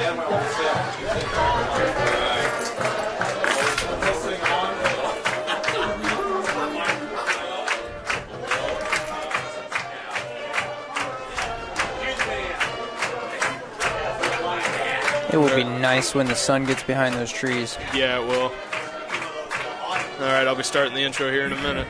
It will be nice when the sun gets behind those trees. Yeah, it will. All right, I'll be starting the intro here in a minute.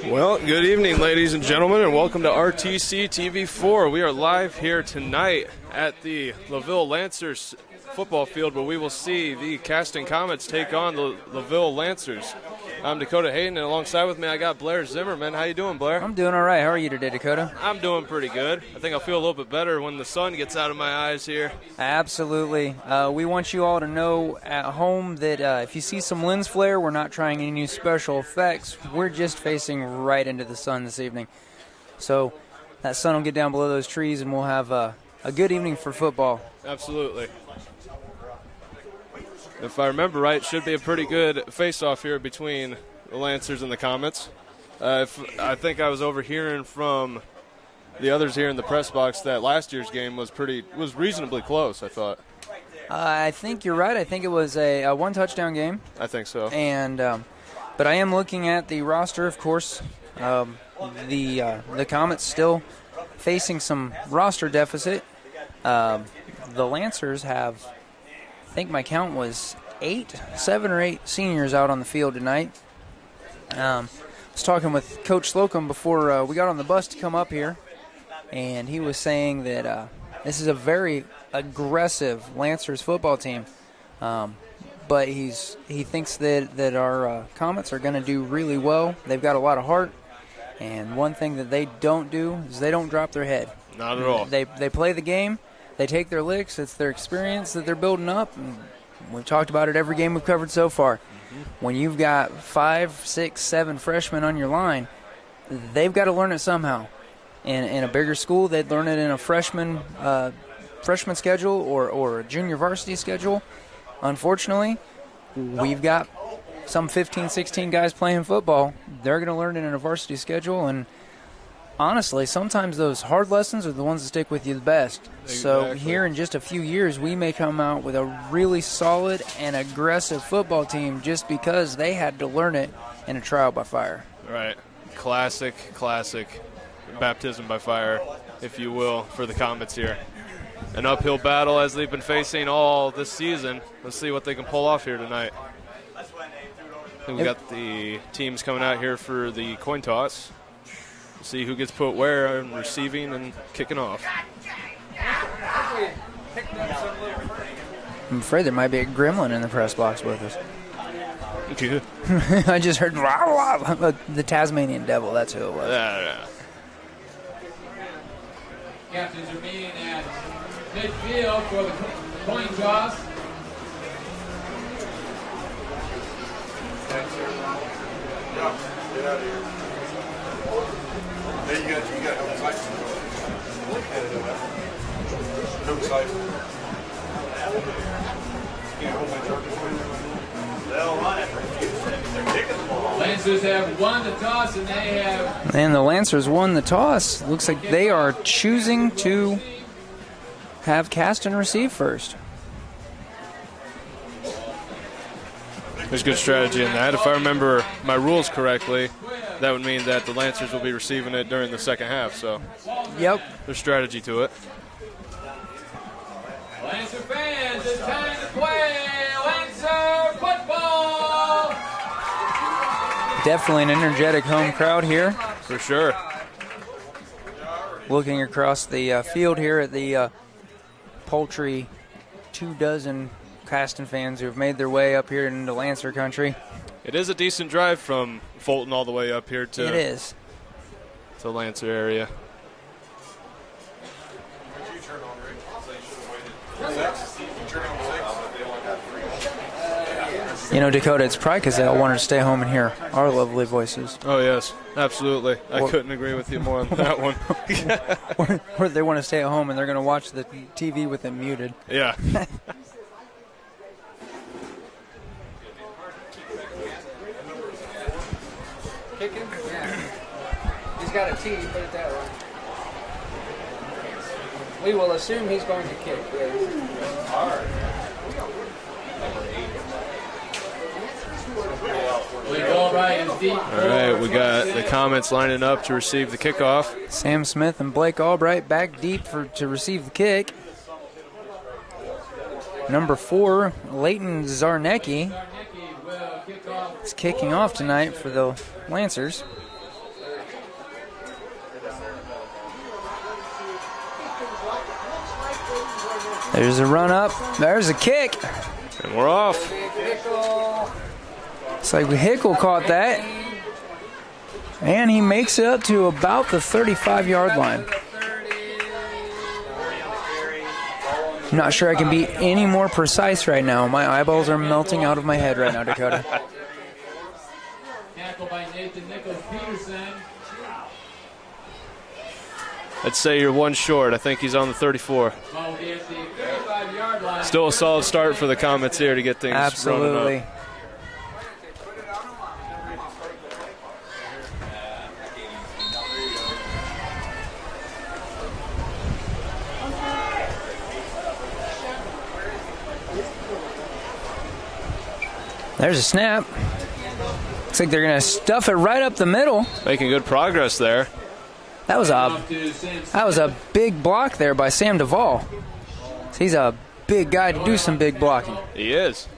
Well, good evening, ladies and gentlemen, and welcome to RTC TV4. We are live here tonight at the LaVille Lancers football field where we will see the Caston Comets take on the LaVille Lancers. I'm Dakota Hayden, and alongside with me I got Blair Zimmerman. How you doing, Blair? I'm doing all right. How are you today, Dakota? I'm doing pretty good. I think I'll feel a little bit better when the sun gets out of my eyes here. Absolutely. We want you all to know at home that if you see some lens flare, we're not trying any new special effects. We're just facing right into the sun this evening. So that sun will get down below those trees, and we'll have a good evening for football. Absolutely. If I remember right, it should be a pretty good face-off here between the Lancers and the Comets. I think I was overhearing from the others here in the press box that last year's game was reasonably close, I thought. I think you're right. I think it was a one-touchdown game. I think so. And but I am looking at the roster, of course. The Comets still facing some roster deficit. The Lancers have, I think my count was 7 or 8 seniors out on the field tonight. I was talking with Coach Slocum before we got on the bus to come up here, and he was saying that this is a very aggressive Lancers football team. But he thinks that our Comets are going to do really well. They've got a lot of heart, and one thing that they don't do is they don't drop their head. Not at all. They play the game. They take their licks. It's their experience that they're building up. And we've talked about it every game we've covered so far. Mm-hmm. When you've got 5, 6, 7 freshmen on your line, they've got to learn it somehow. In a bigger school, they'd learn it in a freshman schedule or a junior varsity schedule. Unfortunately, we've got some 15, 16 guys playing football. They're going to learn it in a varsity schedule, and honestly, sometimes those hard lessons are the ones that stick with you the best. Exactly. So here in just a few years, we may come out with a really solid and aggressive football team just because they had to learn it in a trial by fire. Right. Classic baptism by fire, if you will, for the Comets here. an uphill battle as they've been facing all this season. Let's see what they can pull off here tonight. We got the teams coming out here for the coin toss. See who gets put where and receiving and kicking off. I'm afraid there might be a gremlin in the press box with us. Yeah. I just heard the Tasmanian devil. That's who it was. Yeah. Captains are meeting at midfield for the coin toss. Get out of here. There you got home safe. Home safe. Lancers have won the toss, and they have. And the Lancers won the toss. Looks like they are choosing to have Caston receive first. There's good strategy in that. If I remember my rules correctly, that would mean that the Lancers will be receiving it during the second half. So, Yep. there's strategy to it. Lancer fans, it's time to play Lancer football! Definitely an energetic home crowd here. For sure. Looking across the field here at the paltry 24 Caston fans who have made their way up here into Lancer country. It is a decent drive from Fulton all the way up here to It is. the Lancer area. You know, Dakota, it's probably because they all wanted to stay home and hear our lovely voices. Oh, yes, absolutely. I couldn't agree with you more on that one. Or they want to stay at home and they're going to watch the TV with it muted. Yeah. Kicking? Yeah. He's got a tee, put it that way. We will assume he's going to kick. All right, we got the Comets lining up to receive the kickoff. Sam Smith and Blake Albright back deep to receive the kick. Number 4, Leighton Zarnecki is kicking off tonight for the Lancers. There's a run up. There's a kick. And we're off. It's like Hickle caught that. And he makes it up to about the 35-yard line. I'm not sure I can be any more precise right now. My eyeballs are melting out of my head right now, Dakota. Tackle by Nathan Nichols-Peterson. I'd say you're one short. I think he's on the 34. Ball will be at the 35-yard line. Still a solid start for the Comets here to get things Absolutely. running up. There's a snap. Looks like they're going to stuff it right up the middle. Making good progress there. That was a big block there by Sam Duvall. He's a big guy to do some big blocking. He is.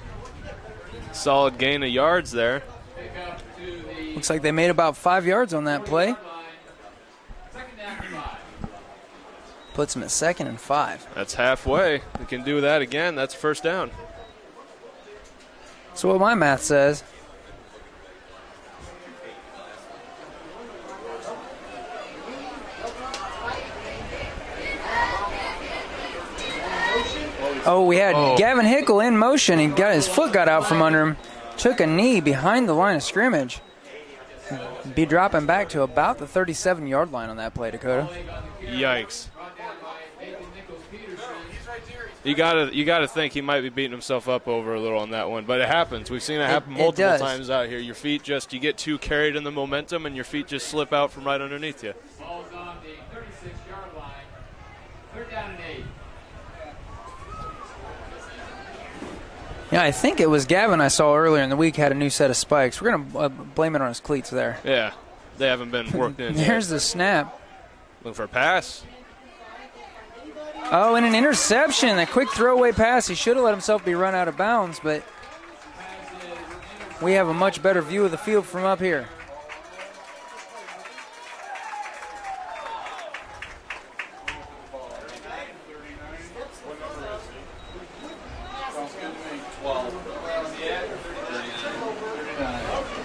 Solid gain of yards there. Looks like they made about 5 yards on that play. Puts them at 2nd and 5. That's halfway. We can do that again. That's first down. That's what my math says. Oh, we had Gavin Hickle in motion. He got his foot got out from under him. Took a knee behind the line of scrimmage. Be dropping back to about the 37-yard line on that play, Dakota. Yikes. You gotta think he might be beating himself up over a little on that one, but it happens. We've seen it happen multiple times out here. Your feet you get too carried in the momentum, and your feet just slip out from right underneath you. Ball's on the 36-yard line. 3rd down and 8. Yeah, I think it was Gavin I saw earlier in the week had a new set of spikes. We're going to blame it on his cleats there. Yeah, they haven't been worked in. There's the snap. Looking for a pass. Oh, and an interception. A quick throwaway pass. He should have let himself be run out of bounds, but we have a much better view of the field from up here.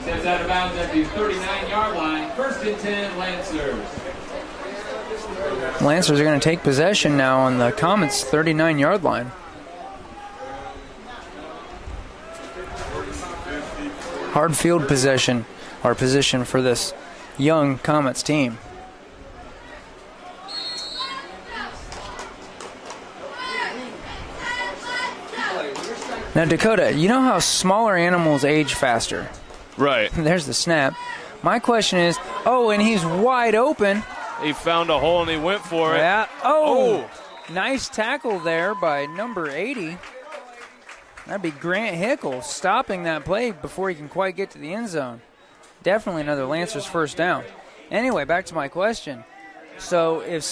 Steps out of bounds at the 39-yard line. First and 10, Lancers. Lancers are going to take possession now on the Comets' 39-yard line. Hard field possession, or position for this young Comets team. Now, Dakota, you know how smaller animals age faster? Right. There's the snap. My question is, oh, and he's wide open. He found a hole and he went for it. Yeah. Oh, nice tackle there by number 80. That'd be Grant Hickle stopping that play before he can quite get to the end zone. Definitely another Lancers first down. Anyway, back to my question. So if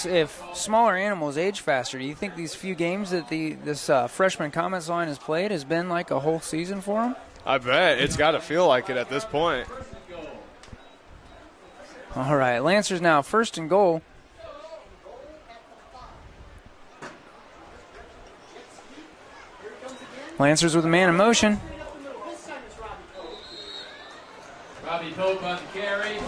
smaller animals age faster, do you think these few games that this freshman Comets line has played has been like a whole season for them? I bet. It's got to feel like it at this point. All right, Lancers now first and goal. Lancers with a man in motion. Robbie Pope on the carry.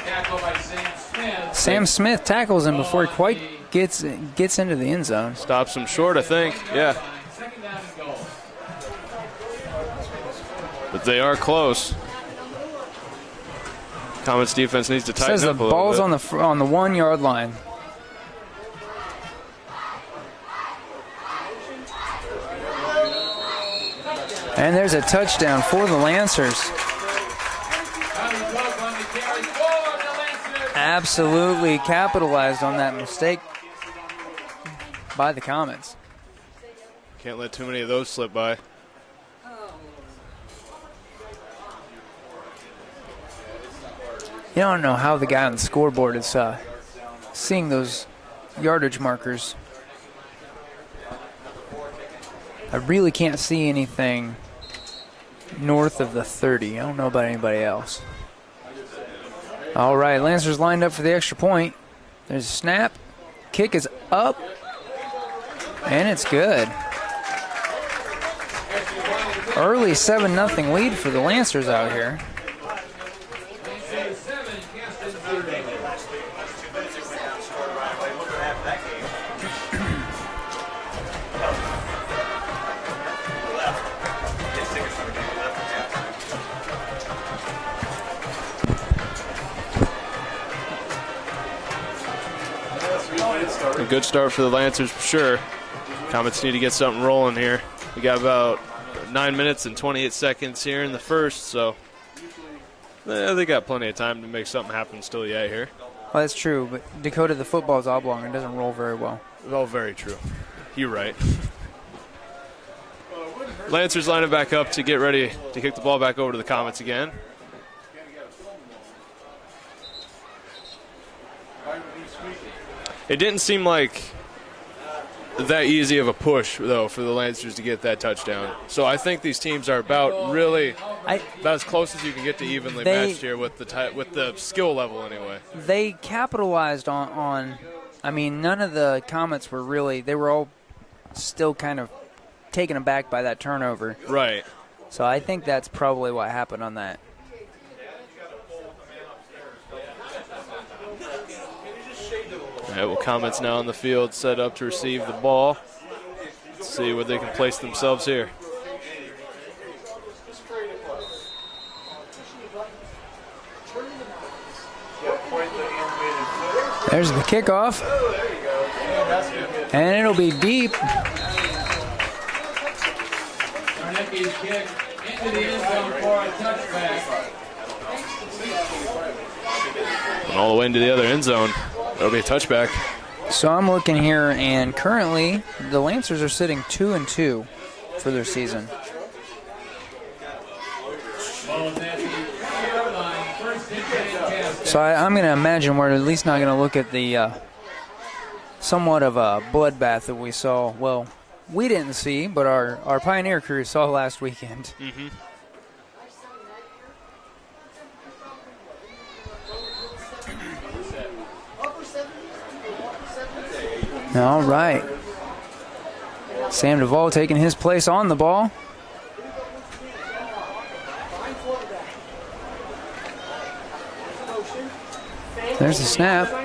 Tackle by Sam Smith. Sam Smith tackles him before he quite gets into the end zone. Stops him short, I think. Yeah. Second down and goal. But they are close. Comets defense needs to tighten Says the up a little ball's bit. on the 1 yard line. And there's a touchdown for the Lancers. Absolutely capitalized on that mistake by the Comets. Can't let too many of those slip by. You don't know how the guy on the scoreboard is seeing those yardage markers. I really can't see anything north of the 30. I don't know about anybody else. All right, Lancers lined up for the extra point. There's a snap. Kick is up. And it's good. Early 7-0 lead for the Lancers out here. A good start for the Lancers for sure. Comets need to get something rolling here. We got about 9 minutes and 28 seconds here in the first, so they got plenty of time to make something happen still yet here. Well, that's true, but Dakota, the football's oblong. It doesn't roll very well. Oh, very true. You're right. Lancers lining back up to get ready to kick the ball back over to the Comets again. It didn't seem like that easy of a push, though, for the Lancers to get that touchdown. So I think these teams are about as close as you can get to evenly matched here with the skill level anyway. They capitalized on I mean, none of the Comets were really, they were all still kind of taken aback by that turnover. Right. So I think that's probably what happened on that. All right, well, Comets now on the field, set up to receive the ball. Let's see where they can place themselves here. There's the kickoff. And it'll be deep. Zarnicki's kick into the end zone for a touchback. And all the way into the other end zone. That'll be a touchback. So I'm looking here, and currently the Lancers are sitting 2-2 for their season. So I'm going to imagine we're at least not going to look at the somewhat of a bloodbath that we saw. Well, we didn't see, but our Pioneer crew saw last weekend. Mm-hmm. All right. Sam Duvall taking his place on the ball. There's the snap. On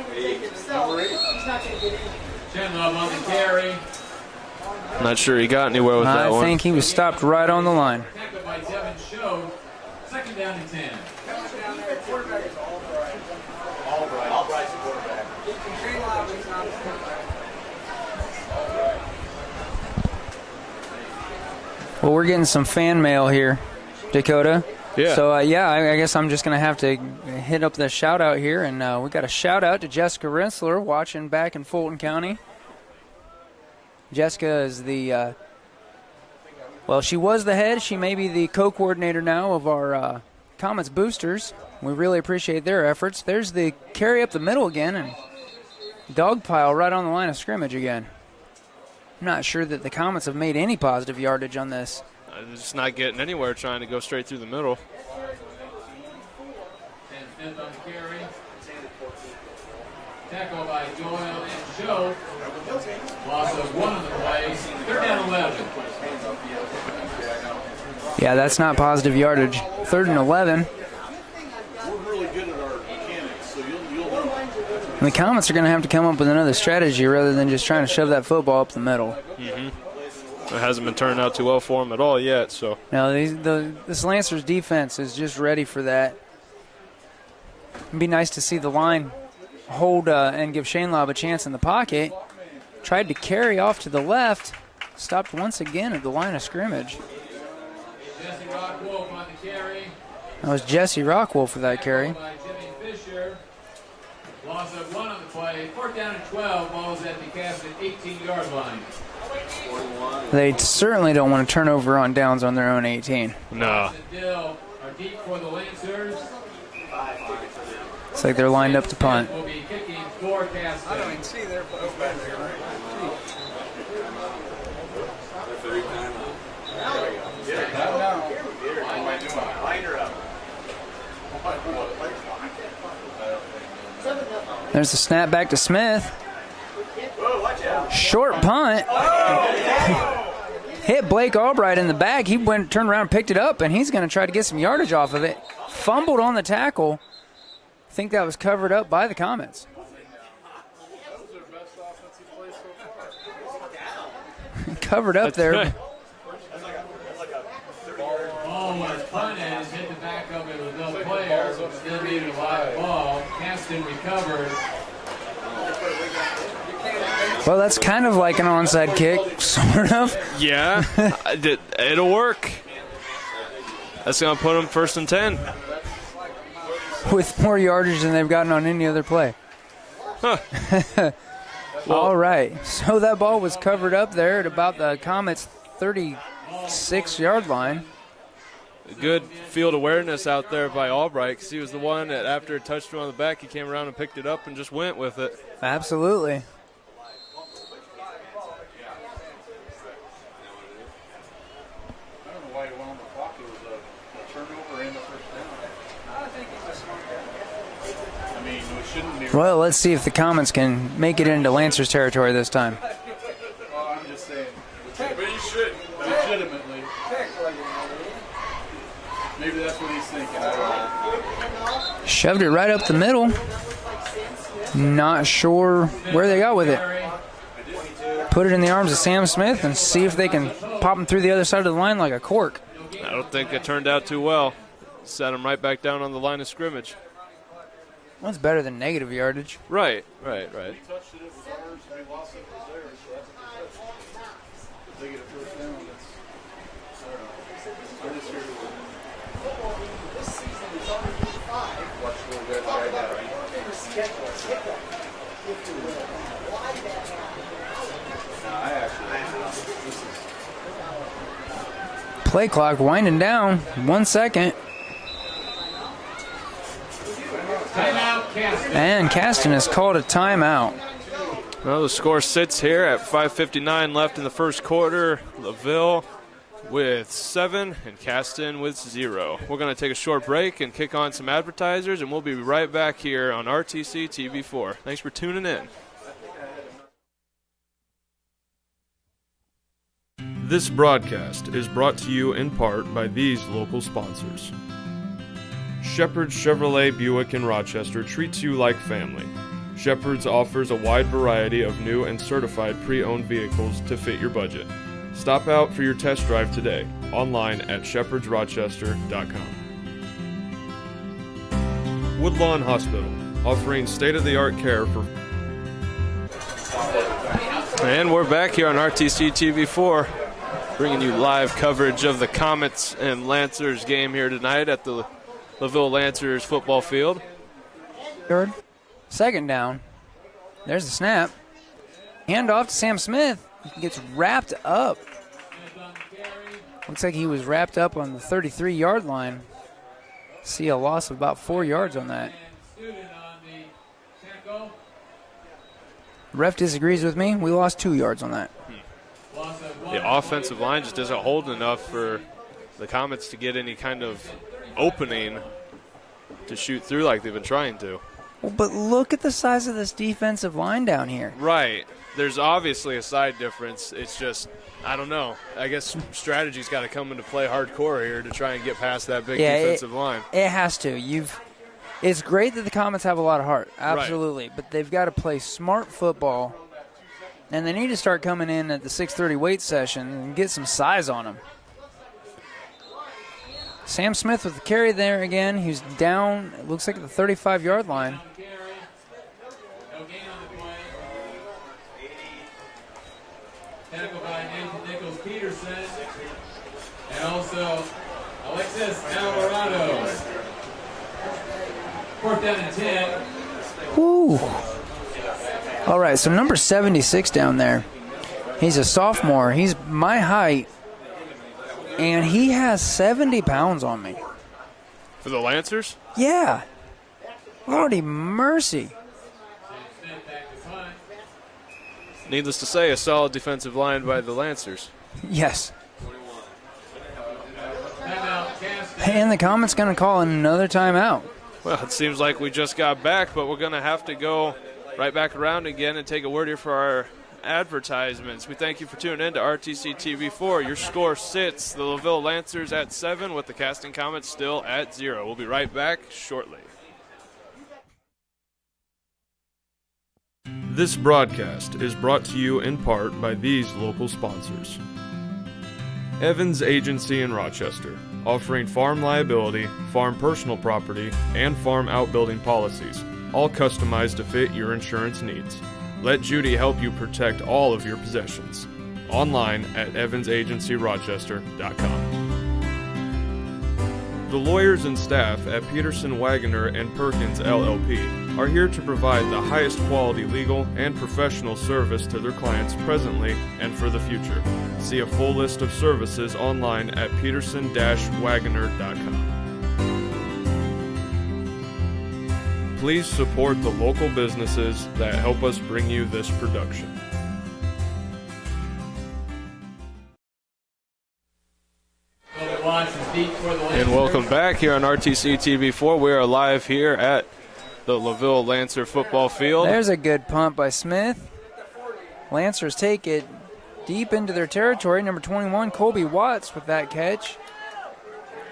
the carry. Not sure he got anywhere with that one. I think he was stopped right on the line. Tackled by Devin Shode. Second down and 10. Well, we're getting some fan mail here, Dakota. Yeah. So, I guess I'm just going to have to hit up the shout-out here. And we got a shout-out to Jessica Rensler watching back in Fulton County. Jessica is the, she was the head. She may be the co-coordinator now of our Comets boosters. We really appreciate their efforts. There's the carry up the middle again, and dog pile right on the line of scrimmage again. I'm not sure that the Comets have made any positive yardage on this. They're just not getting anywhere trying to go straight through the middle. Smith on the carry. Tackle by Doyle and Joe. Loss of 1 on the play. Third down 11. Yeah, that's not positive yardage. 3rd and 11. We're really good at our mechanics, so you'll know. And the Comets are going to have to come up with another strategy rather than just trying to shove that football up the middle. Mm-hmm. It hasn't been turning out too well for them at all yet. So no, this Lancers defense is just ready for that. It'd be nice to see the line hold and give Shane Lobb a chance in the pocket. Tried to carry off to the left, stopped once again at the line of scrimmage. Jesse Rockwolf on the carry. That was Jesse Rockwolf for that carry. By Jimmy Fisher. Loss of 1 on the play. 4th down and 12. Ball is at the Caston 18-yard line. They certainly don't want to turn over on downs on their own 18. no. Dill are deep for the Lancers. It's like they're lined up to punt. Will be kicking for Caston. I don't even see their There's the snap back to Smith. Short punt. Hit Blake Albright in the back. He turned around, picked it up, and he's going to try to get some yardage off of it. Fumbled on the tackle. I think that was covered up by the Comets. Covered up there. Ball was punted, hit the back of a LaVille player, still needed a live ball. Caston recovered. Well, that's kind of like an onside kick, sort of. Yeah, it'll work. That's going to put them 1st and 10. With more yardage than they've gotten on any other play. Huh. All right. So that ball was covered up there at about the Comets' 36-yard line. Good field awareness out there by Albright because he was the one that after it touched him on the back, he came around and picked it up and just went with it. Absolutely. Well, let's see if the Comets can make it into Lancers territory this time. Well, I'm just saying. But you should, legitimately. Maybe that's what he's thinking. I don't know. Shoved it right up the middle. Not sure where they got with it. Put it in the arms of Sam Smith and see if they can pop him through the other side of the line like a cork. I don't think it turned out too well. Set him right back down on the line of scrimmage. That's better than negative yardage. Right. He touched it, it was ours, and we lost it, it was theirs, so that's a good touch. If they get a first down, that's, I don't know. I'm just here to this season is already 5. Watch the little red guy down. I actually, this is Play clock winding down. 1 second. Timeout, Caston. And Caston has called a timeout. Well, the score sits here at 5:59 left in the first quarter. LaVille with 7 and Caston with 0. We're going to take a short break and kick on some advertisers, and we'll be right back here on RTC TV4. Thanks for tuning in. This broadcast is brought to you in part by these local sponsors. Shepherd's Chevrolet Buick in Rochester treats you like family. Shepherd's offers a wide variety of new and certified pre-owned vehicles to fit your budget. Stop out for your test drive today, online at shepherdsrochester.com. Woodlawn Hospital, offering state-of-the-art care for... And we're back here on RTC TV4, bringing you live coverage of the Comets and Lancers game here tonight at the LaVille Lancers football field. Third. Second down. There's the snap. Hand off to Sam Smith. He gets wrapped up. Looks like he was wrapped up on the 33-yard line. See a loss of about 4 yards on that. Ref disagrees with me. We lost 2 yards on that. The offensive line just isn't holding enough for the Comets to get any kind of opening to shoot through like they've been trying to. Well, but look at the size of this defensive line down here. Right. There's obviously a side difference. It's just, I don't know. I guess strategy's got to come into play hardcore here to try and get past that big defensive line. It has to. It's great that the Comets have a lot of heart. Absolutely. Right. But they've got to play smart football, and they need to start coming in at the 6:30 weight session and get some size on them. Sam Smith with the carry there again. He's down, it looks like at the 35-yard line. Tackle by Nathan Nichols-Peterson. And also Alexis Alvarado. 4th down and 10. Woo. All right, so number 76 down there. He's a sophomore. He's my height. And he has 70 pounds on me. For the Lancers? Yeah. Lordy mercy. Needless to say, a solid defensive line by the Lancers. Yes. And the Comets going to call another timeout. Well, it seems like we just got back, but we're going to have to go right back around again and take a word here for our advertisements. We thank you for tuning in to RTC TV4. Your score sits the LaVille Lancers at 7 with the Caston Comets still at 0. We'll be right back shortly. This broadcast is brought to you in part by these local sponsors. Evans Agency in Rochester, offering farm liability, farm personal property, and farm outbuilding policies, all customized to fit your insurance needs. Let Judy help you protect all of your possessions. Online at evansagencyrochester.com. The lawyers and staff at Peterson, Wagoner, and Perkins LLP are here to provide the highest quality legal and professional service to their clients presently and for the future. See a full list of services online at peterson-wagoner.com. Please support the local businesses that help us bring you this production. And welcome back here on RTC TV4. We are live here at the LaVille Lancer football field. There's a good punt by Smith. Lancers take it deep into their territory. Number 21, Colby Watts with that catch.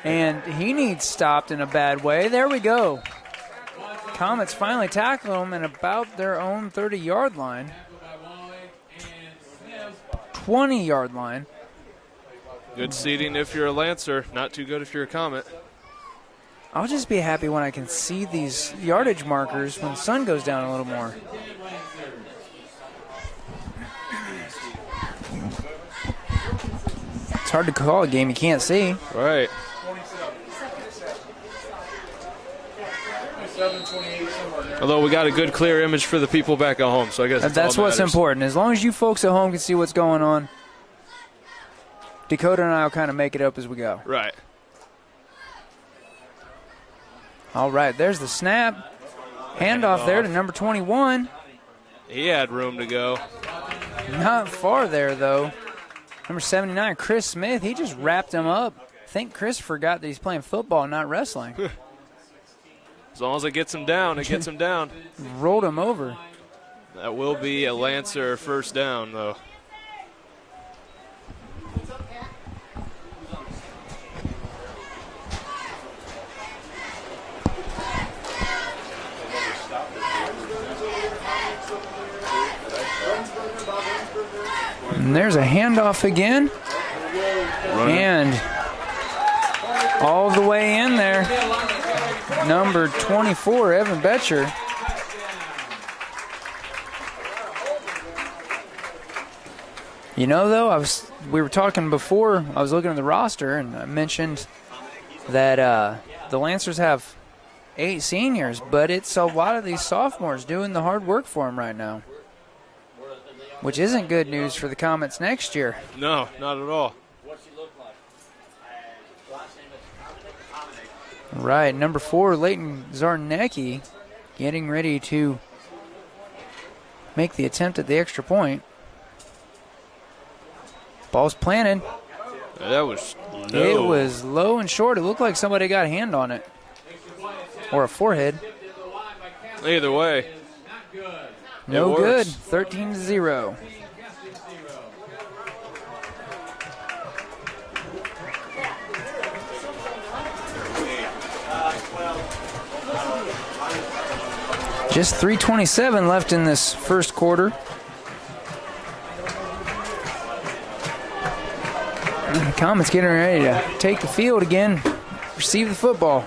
And he needs stopped in a bad way. There we go. Comets finally tackle him at about their own 30-yard line. 20-yard line. Good seating if you're a Lancer. Not too good if you're a Comet. I'll just be happy when I can see these yardage markers when the sun goes down a little more. It's hard to call a game you can't see. Right. 7:28 somewhere there. Although we got a good clear image for the people back at home, so I guess that's what's important. As long as you folks at home can see what's going on, Dakota and I will kind of make it up as we go. Right. All right, there's the snap. Handoff there to number 21. He had room to go. Not far there, though. Number 79, Chris Smith, he just wrapped him up. I think Chris forgot that he's playing football, not wrestling. As long as it gets him down, it gets him down. Rolled him over. That will be a Lancer first down, though. And there's a handoff again. And all the way in there, number 24, Evan Betcher. You know, though, we were talking before, I was looking at the roster, and I mentioned that the Lancers have 8 seniors, but it's a lot of these sophomores doing the hard work for them right now, which isn't good news for the Comets next year. No, not at all. Right, number 4, Leighton Zarnecki, getting ready to make the attempt at the extra point. Ball's planted. That was low. It was low and short. It looked like somebody got a hand on it. Or a forehead. Either way. No good. 13-0. Just 3:27 left in this first quarter. And the Comets getting ready to take the field again, receive the football.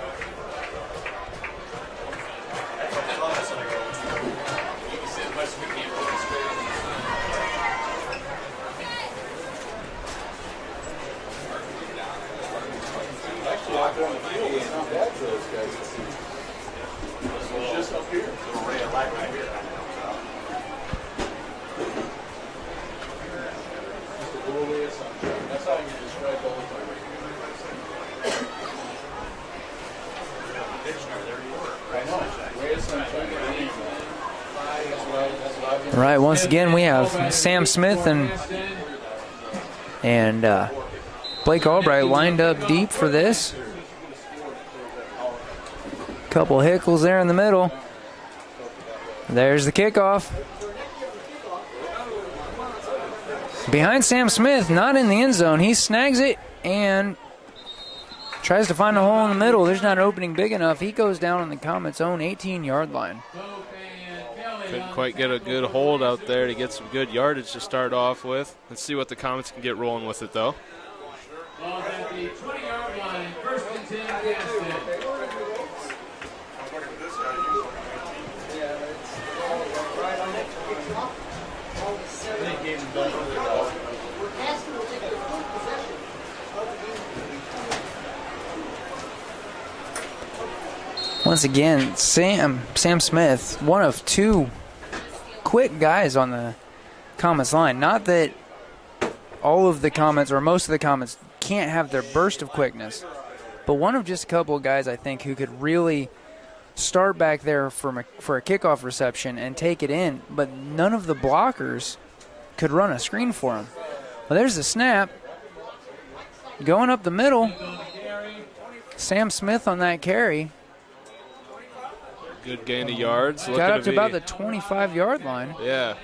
Right, once again we have Sam Smith and Blake Albright lined up deep for this. Couple Hickles there in the middle. There's the kickoff. Behind Sam Smith, not in the end zone. He snags it and tries to find a hole in the middle. There's not an opening big enough. He goes down on the Comets' own 18-yard line. Couldn't quite get a good hold out there to get some good yardage to start off with. Let's see what the Comets can get rolling with it, though. Ball's at the 20-yard line, 1st and 10, Caston. Once again, Sam Smith, one of 2 quick guys on the Comets line. Not that all of the Comets or most of the Comets can't have their burst of quickness, but one of just a couple of guys I think who could really start back there for a kickoff reception and take it in, but none of the blockers could run a screen for him. Well, there's the snap. Going up the middle, Sam Smith on that carry. Good gain of yards. Got up to about the 25-yard line. Yeah.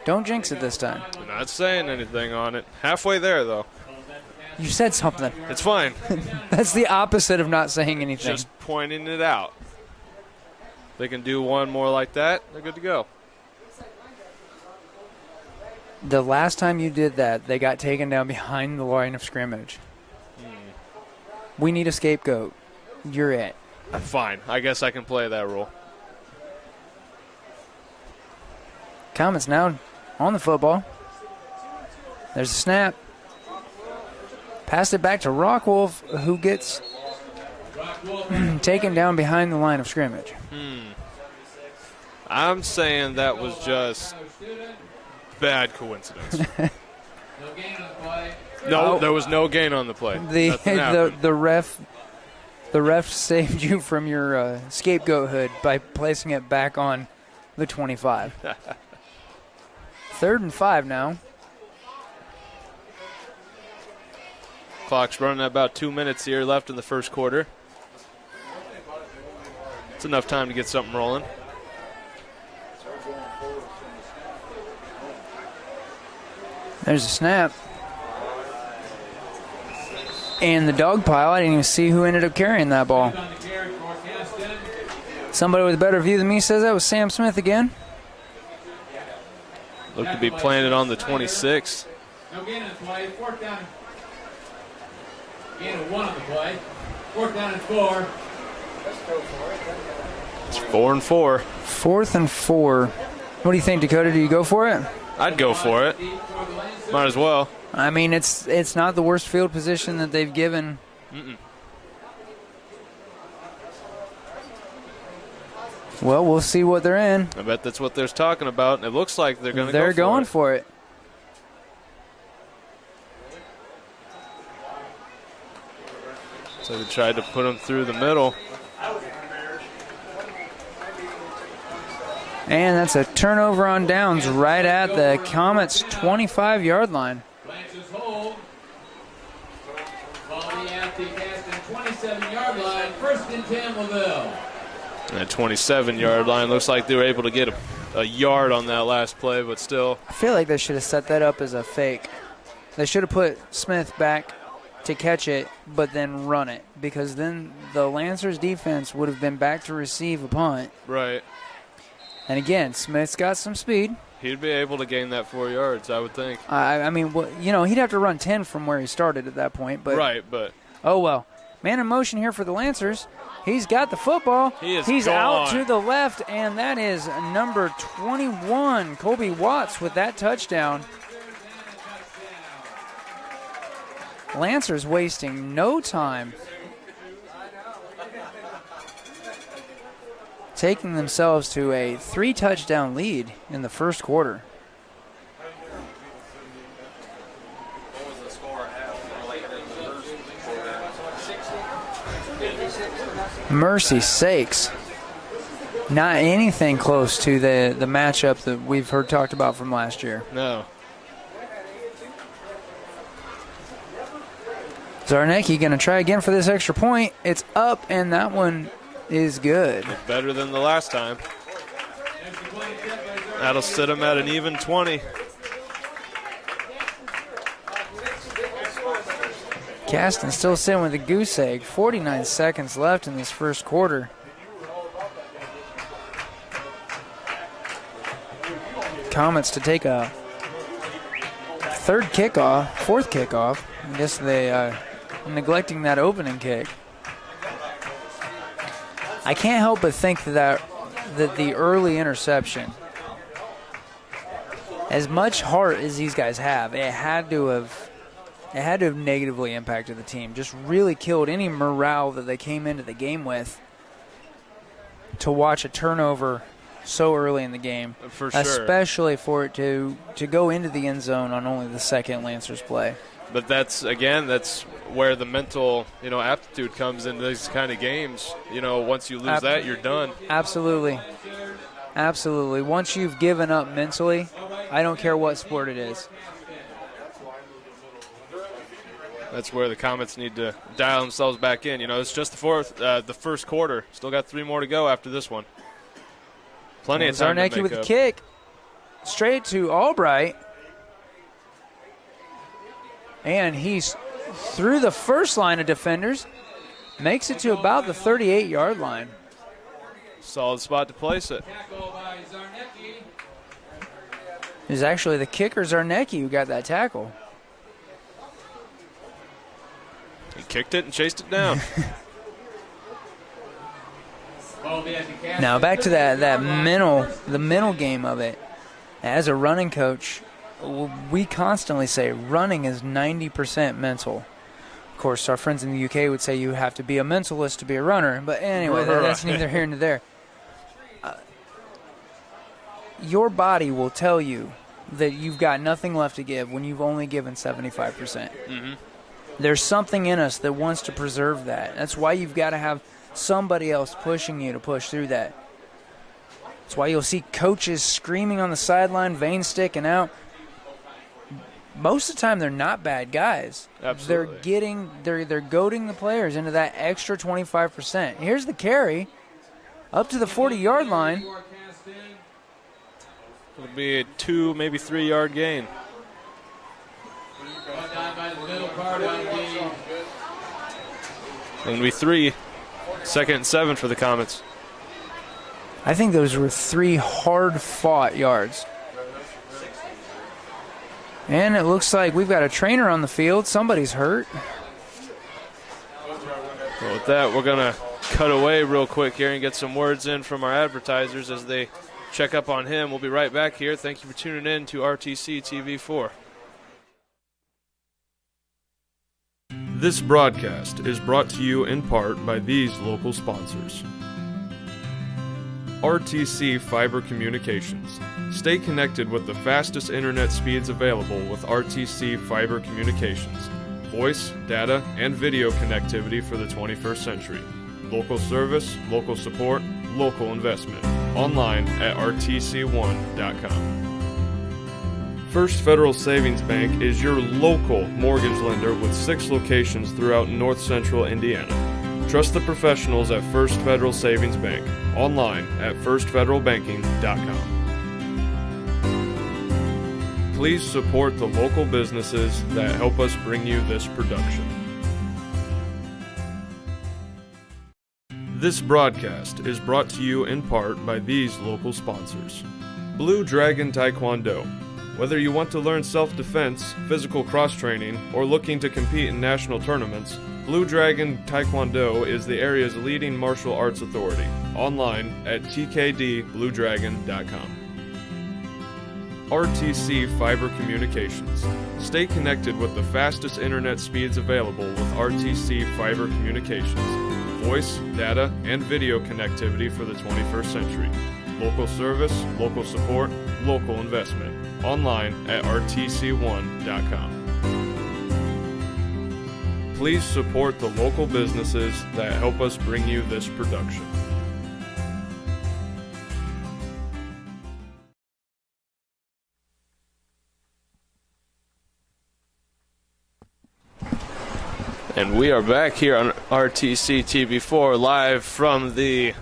Don't jinx it this time. I'm not saying anything on it. Halfway there, though. You said something. It's fine. That's the opposite of not saying anything. Just pointing it out. They can do one more like that, they're good to go. The last time you did that, they got taken down behind the line of scrimmage. We need a scapegoat. You're it. Fine. I guess I can play that role. Comets now on the football. There's a snap. Passed it back to Rockwolf, who gets taken down behind the line of scrimmage. I'm saying that was just bad coincidence. No gain on the play. No, there was no gain on the play. The ref saved you from your scapegoathood by placing it back on the 25. 3rd and 5 now. Clock's running at about 2 minutes here left in the first quarter. It's enough time to get something rolling. There's a snap. And the dog pile, I didn't even see who ended up carrying that ball. Somebody with a better view than me says that was Sam Smith again. Looked to be planted on the 26. No gain on the play. 4th down. Gain of 1 on the play. 4th down and 4. It's 4 and 4. 4th and 4. What do you think, Dakota? Do you go for it? I'd go for it. Might as well. I mean, it's not the worst field position that they've given. Well, we'll see what they're in. I bet that's what they're talking about. It looks like they're going to go for it. They're going for it. So they tried to put him through the middle. And that's a turnover on downs right at the Comets' 25-yard line. Lancers hold. Ball at the Caston 27-yard line. 1st and 10, LaVille. That 27-yard line looks like they were able to get a yard on that last play, but still. I feel like they should have set that up as a fake. They should have put Smith back to catch it, but then run it, because then the Lancers defense would have been back to receive a punt. Right. And again, Smith's got some speed. He'd be able to gain that 4 yards, I would think. I mean, well, you know, he'd have to run 10 from where he started at that point. But right, but. Oh, well. Man in motion here for the Lancers. He's got the football. He's out to the left, and that is number 21, Colby Watts, with that touchdown. Lancers wasting no time, taking themselves to a 3-touchdown lead in the first quarter. Mercy sakes. Not anything close to the matchup that we've heard talked about from last year. No. Zarnecki going to try again for this extra point. It's up, and that one is good. Better than the last time. That'll sit him at an even 20. Caston still sitting with a goose egg. 49 seconds left in this first quarter. Comets to take a fourth kickoff. I guess they neglecting that opening kick. I can't help but think that the early interception, as much heart as these guys have, it had to have negatively impacted the team. Just really killed any morale that they came into the game with. To watch a turnover so early in the game, for sure, especially for it to go into the end zone on only the second Lancers play. But that's where the mental, aptitude comes in these kind of games. Once you lose that, you're done. Absolutely. Once you've given up mentally, I don't care what sport it is. That's where the Comets need to dial themselves back in. It's just the first quarter. Still got 3 more to go after this one. Plenty of time to make Zarnecki with up. a kick straight to Albright. And he's through the first line of defenders. Makes it to about the 38-yard line. Solid spot to place it. It was actually the kicker, Zarnecki, who got that tackle. He kicked it and chased it down. Now back to the mental game of it. As a running coach, we constantly say running is 90% mental. Of course, our friends in the UK would say you have to be a mentalist to be a runner. But anyway, that's neither here nor there. Your body will tell you that you've got nothing left to give when you've only given 75%. Mm-hmm. There's something in us that wants to preserve that. That's why you've got to have somebody else pushing you to push through that. That's why you'll see coaches screaming on the sideline, veins sticking out. Most of the time, they're not bad guys. Absolutely. They're goading the players into that extra 25%. Here's the carry up to the 40-yard line. It'll be a 2, maybe 3-yard gain. It'll be 3. 2nd and 7 for the Comets. I think those were 3 hard-fought yards. And it looks like we've got a trainer on the field. Somebody's hurt. Well, with that, we're going to cut away real quick here and get some words in from our advertisers as they check up on him. We'll be right back here. Thank you for tuning in to RTC TV4. This broadcast is brought to you in part by these local sponsors. RTC Fiber Communications. Stay connected with the fastest internet speeds available with RTC Fiber Communications. Voice, data, and video connectivity for the 21st century. Local service, local support, local investment. Online at rtc1.com. First Federal Savings Bank is your local mortgage lender with 6 locations throughout north central Indiana. Trust the professionals at First Federal Savings Bank. Online at firstfederalbanking.com. Please support the local businesses that help us bring you this production. This broadcast is brought to you in part by these local sponsors. Blue Dragon Taekwondo. Whether you want to learn self-defense, physical cross-training, or looking to compete in national tournaments, Blue Dragon Taekwondo is the area's leading martial arts authority. Online at tkdbluedragon.com. RTC Fiber Communications. Stay connected with the fastest internet speeds available with RTC Fiber Communications. Voice, data, and video connectivity for the 21st century. Local service, local support, local investment. Online at rtc1.com. Please support the local businesses that help us bring you this production. And we are back here on RTC TV4 live from the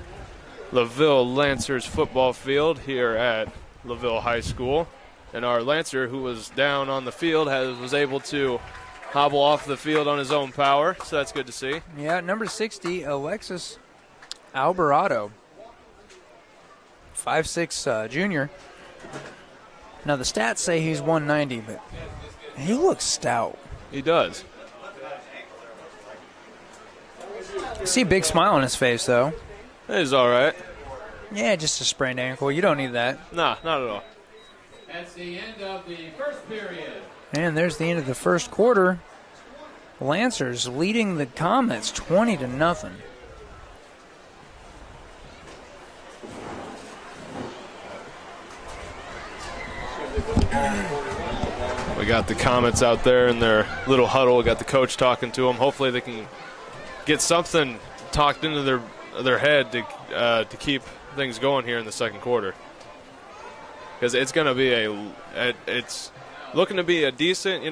LaVille Lancers football field here at LaVille High School. And our Lancer, who was down on the field, was able to hobble off the field on his own power, so that's good to see. Yeah, number 60, Alexis Alvarado, 5'6" junior. Now, the stats say he's 190, but he looks stout. He does. I see a big smile on his face, though. He's all right. Yeah, just a sprained ankle. You don't need that. Nah, not at all. That's the end of the first period. And there's the end of the first quarter. Lancers leading the Comets 20-0. We got the Comets out there in their little huddle. We got the coach talking to them. Hopefully they can get something talked into their head to keep things going here in the second quarter. Because it's going to be it's looking to be a decent,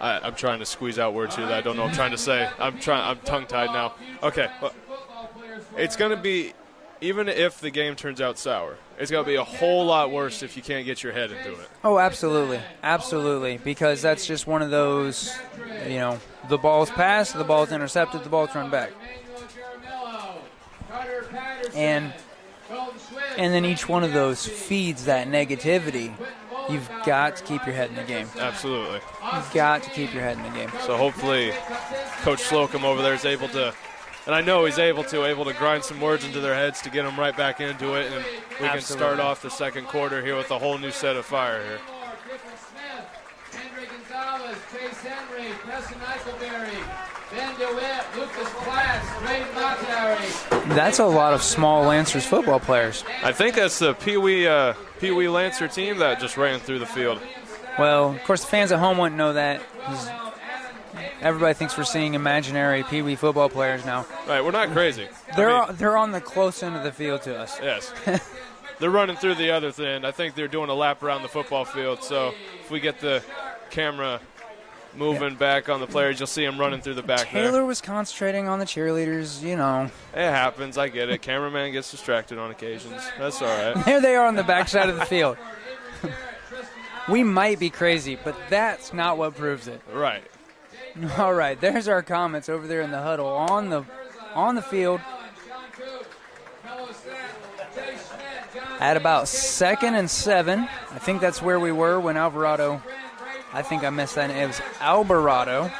I'm trying to squeeze out words here that I don't know what I'm trying to say. I'm tongue-tied now. Okay, well, it's going to be, even if the game turns out sour, it's going to be a whole lot worse if you can't get your head into it. Oh, absolutely. Absolutely. Because that's just one of those, the ball's passed, the ball's intercepted, the ball's run back. And then each one of those feeds that negativity. You've got to keep your head in the game. Absolutely. You've got to keep your head in the game. So hopefully Coach Slocum over there is able to, and I know he's able to grind some words into their heads to get them right back into it, and we can start off the second quarter here with a whole new set of fire here. Chase Henry, Preston Eichelberry, Ben DeWitt, Lucas Platts, Ray Montary. That's a lot of small Lancers football players. I think that's the Pee Wee Lancer team that just ran through the field. Well, of course, the fans at home wouldn't know that. everybody thinks we're seeing imaginary Pee Wee football players now. Right, we're not crazy. They're on the close end of the field to us. Yes. They're running through the other end. I think they're doing a lap around the football field. So if we get the camera moving back on the players, you'll see them running through the back Taylor there. was concentrating on the cheerleaders, you know. It happens. I get it. Cameraman gets distracted on occasions. That's all right. There they are on the backside of the field. We might be crazy, but that's not what proves it. Right. All right, there's our comments over there in the huddle on the field. At about 2nd and 7, I think that's where we were when Alvarado. I think I missed that. It was Alvarado.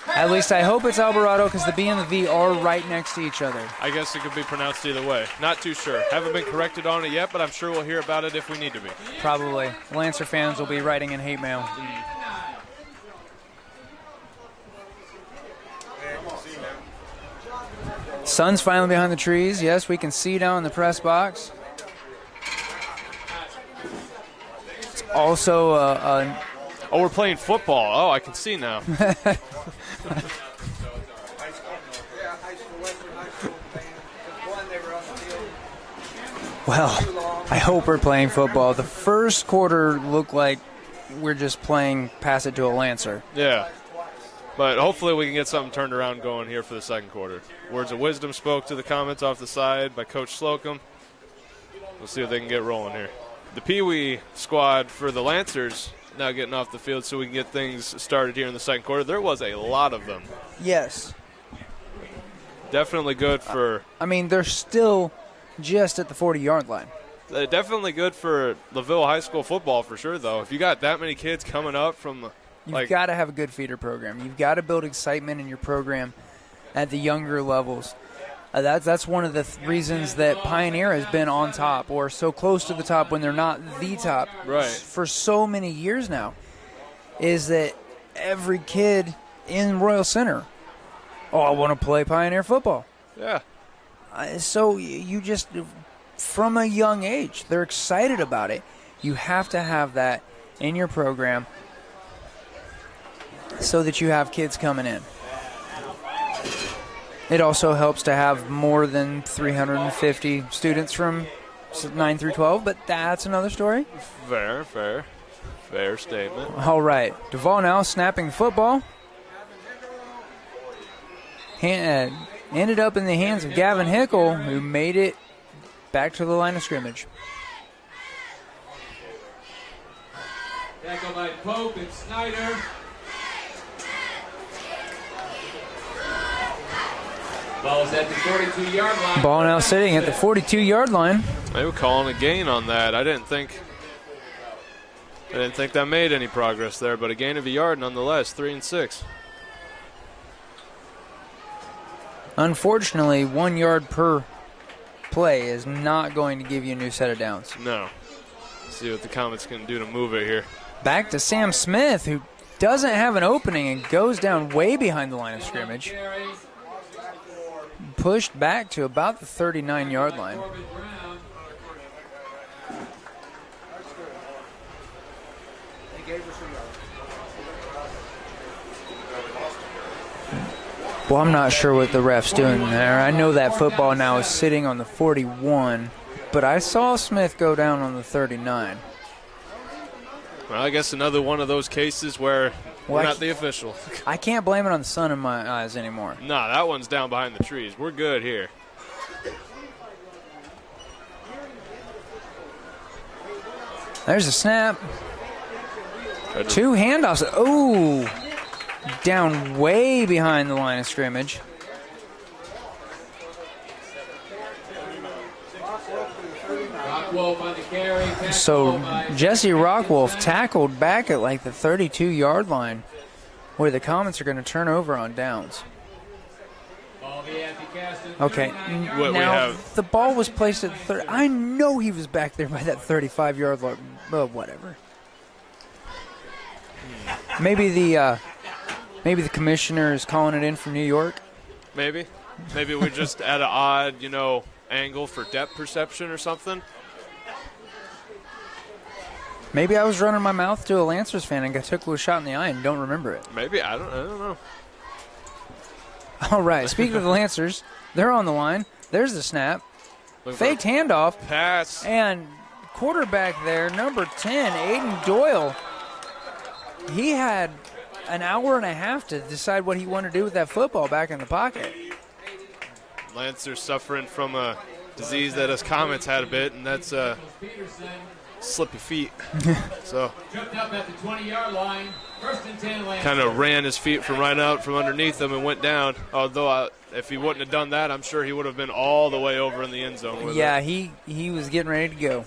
At least I hope it's Alvarado because the B and the V are right next to each other. I guess it could be pronounced either way. Not too sure. Haven't been corrected on it yet, but I'm sure we'll hear about it if we need to be. Probably. Lancer fans will be writing in hate mail. Sun's finally behind the trees. Yes, we can see down in the press box. It's also Oh, we're playing football. Oh, I can see now. well, I hope we're playing football. The first quarter looked like we're just playing pass it to a Lancer. Yeah. But hopefully we can get something turned around going here for the second quarter. Words of wisdom spoke to the comments off the side by Coach Slocum. We'll see if they can get rolling here. The Pee Wee squad for the Lancers now getting off the field so we can get things started here in the second quarter. There was a lot of them. Yes. Definitely good for... I mean, they're still just at the 40-yard line. Definitely good for LaVille High School football for sure, though. If you got that many kids coming up from... You've got to have a good feeder program. You've got to build excitement in your program at the younger levels. That's one of the reasons that Pioneer has been on top or so close to the top when they're not the top for so many years now, is that every kid in Royal Center, I want to play Pioneer football. Yeah. So you just, from a young age, they're excited about it. You have to have that in your program so that you have kids coming in. It also helps to have more than 350 students from 9 through 12, but that's another story. Fair statement. All right, Duvall now snapping the football. Ended up in the hands of Gavin Hickle, who made it back to the line of scrimmage. Tackle by Pope and Snyder. Ball's at the 42-yard line. Ball now sitting at the 42-yard line. They were calling a gain on that. I didn't think that made any progress there, but a gain of a yard nonetheless, 3 and 6. Unfortunately, 1 yard per play is not going to give you a new set of downs. No. Let's see what the Comets can do to move it here. Back to Sam Smith, who doesn't have an opening and goes down way behind the line of scrimmage. Pushed back to about the 39-yard line. Well, I'm not sure what the ref's doing there. I know that football now is sitting on the 41, but I saw Smith go down on the 39. Well, I guess another one of those cases where we're not the official. I can't blame it on the sun in my eyes anymore. Nah, that one's down behind the trees. We're good here. There's a snap. 2 handoffs. Oh, down way behind the line of scrimmage. So Jesse Rockwolf tackled back at like the 32-yard line where the Comets are going to turn over on downs. Okay, now the ball was placed at 30. I know he was back there by that 35-yard line. Well, whatever. Maybe the commissioner is calling it in from New York. Maybe we're just at an odd, angle for depth perception or something. Maybe I was running my mouth to a Lancers fan and took a shot in the eye and don't remember it. Maybe. I don't know. All right. Speaking of the Lancers, they're on the line. There's the snap. Faked handoff. Pass. And quarterback there, number 10, Aiden Doyle. He had an hour and a half to decide what he wanted to do with that football back in the pocket. Lancers suffering from a disease that us Comets had a bit, and that's slippy feet. So Tripped up at the 20-yard line. First and 10 Lancers. kind of ran his feet from right out from underneath him and went down. Although if he wouldn't have done that, I'm sure he would have been all the way over in the end zone with Yeah, it. he was getting ready to go.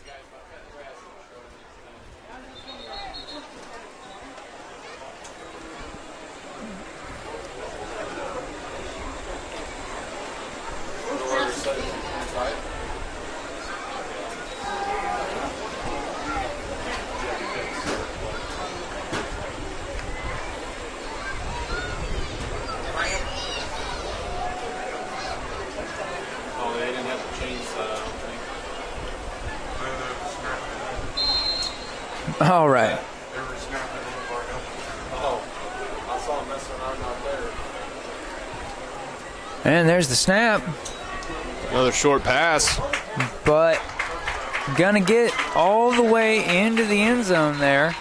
They didn't have to change that, I don't think. All right. Oh, I saw him messing around out there. And there's the snap. Another short pass. But gonna get all the way into the end zone there.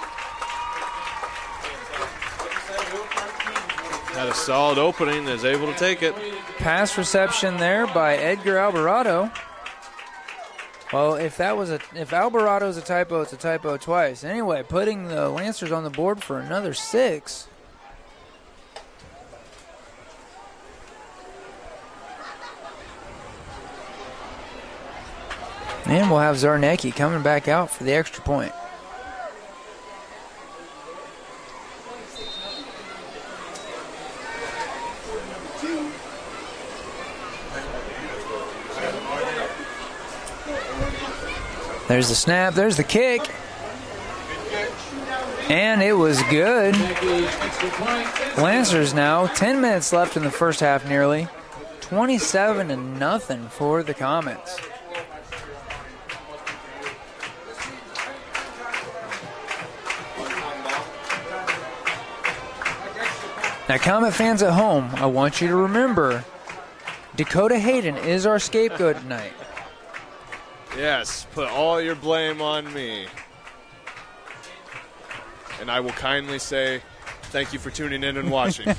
Had a solid opening, is able to take it. Pass reception there by Edgar Alvarado. Well, if Alvarado's a typo, it's a typo twice. Anyway, putting the Lancers on the board for another 6. And we'll have Zarnecki coming back out for the extra point. There's the snap, there's the kick. And it was good. Lancers now, 10 minutes left in the first half nearly. 27-0 for the Comets. Now, Comet fans at home, I want you to remember, Dakota Hayden is our scapegoat tonight. Yes, put all your blame on me. And I will kindly say thank you for tuning in and watching.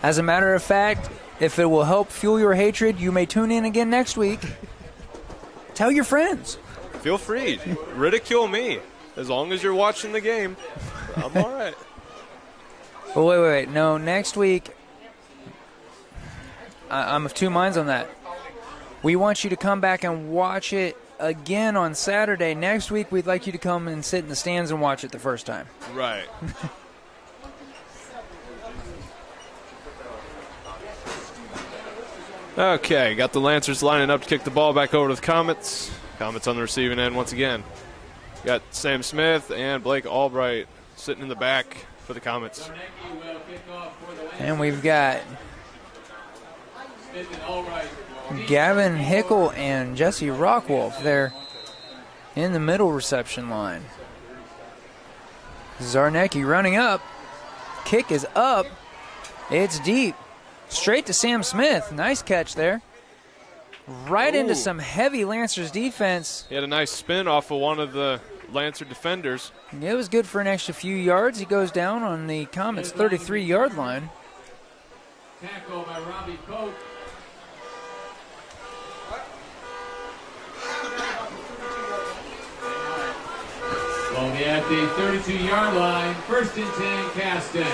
As a matter of fact, if it will help fuel your hatred, you may tune in again next week. Tell your friends. Feel free. Ridicule me. As long as you're watching the game, I'm all right. Oh, wait. No, next week, I'm of two minds on that. We want you to come back and watch it again on Saturday. Next week, we'd like you to come and sit in the stands and watch it the first time. Right. Okay, got the Lancers lining up to kick the ball back over to the Comets. Comets on the receiving end once again. Got Sam Smith and Blake Albright sitting in the back for the Comets. And we've got Gavin Hickle and Jesse Rockwolf there in the middle reception line. Zarnecki running up. Kick is up. It's deep. Straight to Sam Smith. Nice catch there. Right into some heavy Lancers defense. He had a nice spin off of one of the Lancer defenders. It was good for an extra few yards. He goes down on the Comets' 33-yard line. Tackle by Robbie Cope. Only at the 32-yard line. First and 10, Caston.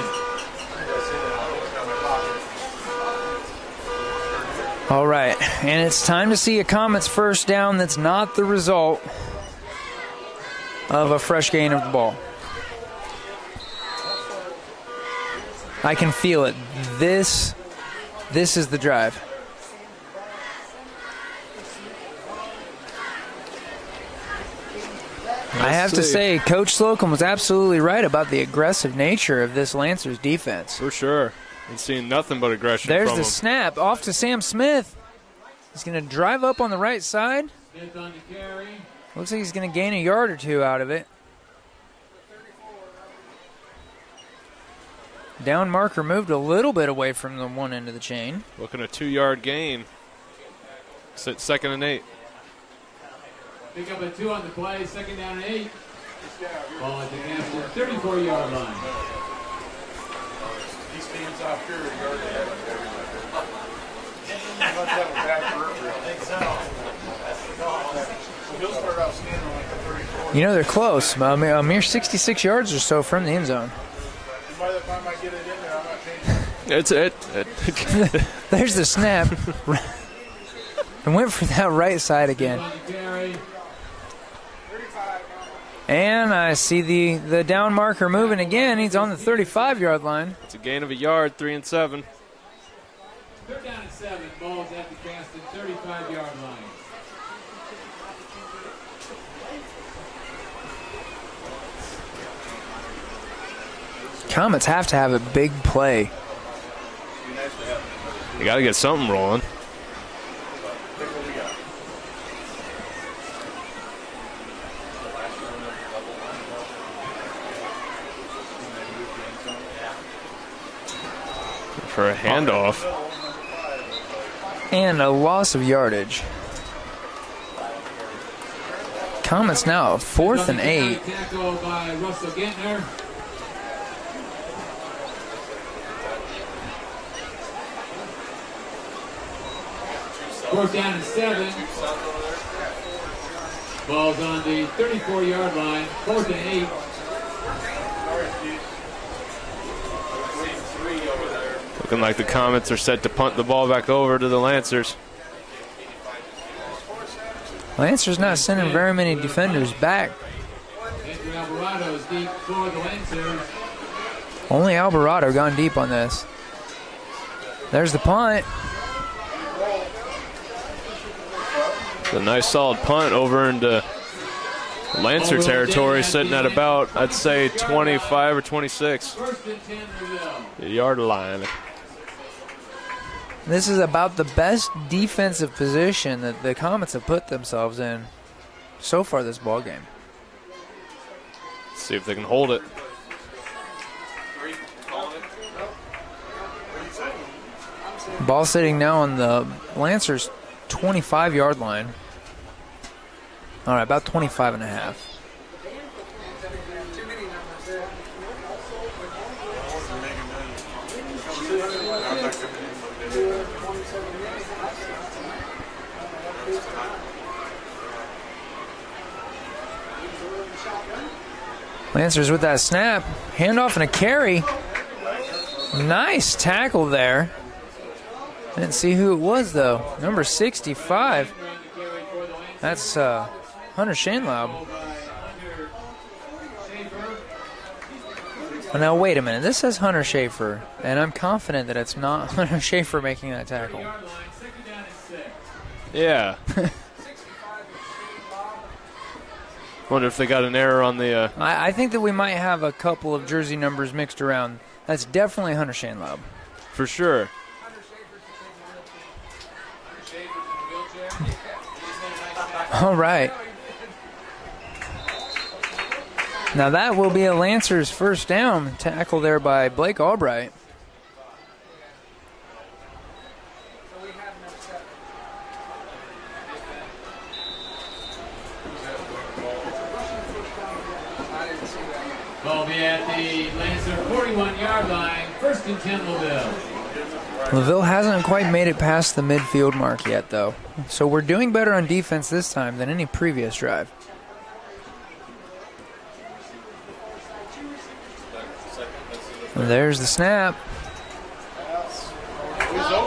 All right, and it's time to see a Comets first down that's not the result of a fresh gain of the ball. I can feel it. This is the drive. I have to say, Coach Slocum was absolutely right about the aggressive nature of this Lancers defense. For sure. And seeing nothing but aggression There's from the him. snap off to Sam Smith. He's going to drive up on the right side. Smith on the carry. Looks like he's going to gain a yard or two out of it. Down marker moved a little bit away from the one end of the chain. Looking at a 2-yard gain. It's at 2nd and 8. Pick up a 2 on the play, 2nd down and 8. Ball at the Caston 34-yard line. He stands out here a yard ahead of everybody. Must have a bad peripheral. I think so. He'll start out standing like a 34. You know, they're close. A mere 66 yards or so from the end zone. And by the time I get it in there, I'm not changing. It's it. There's the snap. And went for that right side again. And I see the down marker moving again. He's on the 35-yard line. It's a gain of a yard, 3 and 7. 3rd down and 7. Ball's at the Caston 35-yard line. Comets have to have a big play. You got to get something rolling. For a handoff. And a loss of yardage. Comets now 4th and 8. Tackle by Russell Gentner. Fourth down and 7. Ball's on the 34-yard line. 4th and 8. Looking like the Comets are set to punt the ball back over to the Lancers. Lancers not sending very many defenders back. Andrew Alvarado is deep for the Lancers. Only Alvarado gone deep on this. There's the punt. It's a nice solid punt over into Lancer territory, sitting at about, I'd say, 25 or 26. 1st and 10 LaVille. The yard line. This is about the best defensive position that the Comets have put themselves in so far this ball game. Let's see if they can hold it. Ball sitting now on the Lancers' 25-yard line. All right, about 25 and a half. Lancers with that snap. Handoff and a carry. Nice tackle there. Didn't see who it was, though. Number 65. That's Hunter Shainlaub. Oh, now, wait a minute. This says Hunter Schaefer, and I'm confident that it's not Hunter Schaefer making that tackle. Yeah. Wonder if they got an error on the... I think that we might have a couple of jersey numbers mixed around. That's definitely Hunter Shainlaub. For sure. All right. Now that will be a Lancers first down. Tackle there by Blake Albright. Ball be at the Lancer 41-yard line. 1st and 10 LaVille. LaVille hasn't quite made it past the midfield mark yet, though. So we're doing better on defense this time than any previous drive. And there's the snap.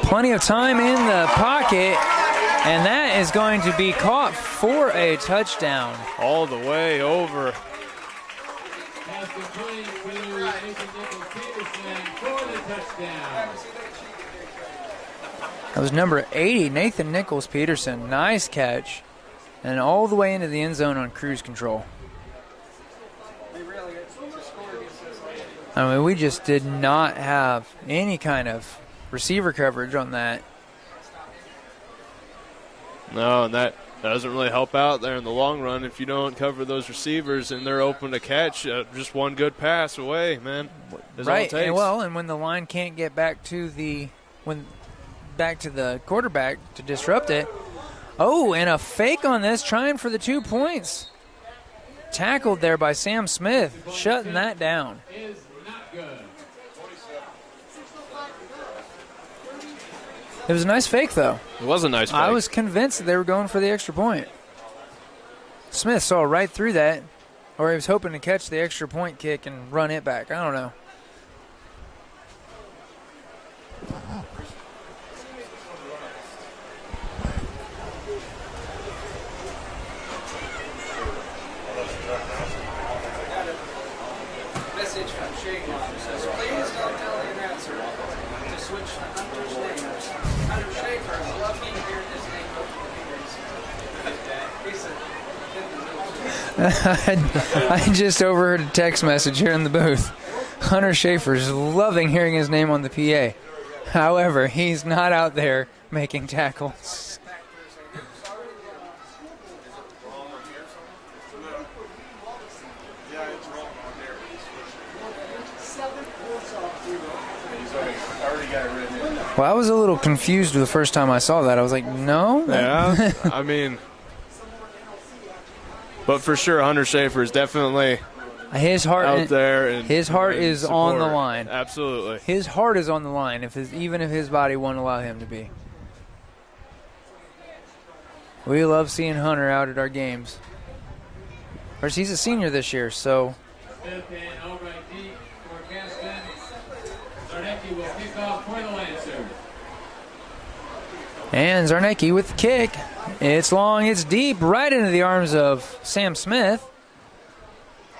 Plenty of time in the pocket, and that is going to be caught for a touchdown. All the way over. Has been playing to Nathan Nichols-Peterson for the touchdown. That was number 80, Nathan Nichols-Peterson. Nice catch. And all the way into the end zone on cruise control. I mean, we just did not have any kind of receiver coverage on that. No, and that doesn't really help out there in the long run if you don't cover those receivers and they're open to catch. Just one good pass away, man. Is all it Right. takes. And when the line can't get back to the quarterback to disrupt it. Oh, and a fake on this, trying for the 2 points. Tackled there by Sam Smith, shutting that down. Is not good. It was a nice fake, though. It was a nice fake. I was convinced that they were going for the extra point. Smith saw right through that, or he was hoping to catch the extra point kick and run it back. I don't know. Message from Shaker says, please don't tell the announcer to switch to Hunter's names. Hunter Schaefer, I love hearing his name. I just overheard a text message here in the booth. Hunter Schaefer's loving hearing his name on the PA. However, he's not out there making tackles. Well, I was a little confused the first time I saw that. I was like, no? Yeah, I mean, but for sure, Hunter Schaefer is definitely His heart out there. And his heart and is support. on the line. Absolutely. His heart is on the line, even if his body won't allow him to be. We love seeing Hunter out at our games. Of course, he's a senior this year, so. Smith and Albright deep for Caston. Zarnecki will kick off for the Lancers. And Zarnecki with the kick. It's long, it's deep, right into the arms of Sam Smith,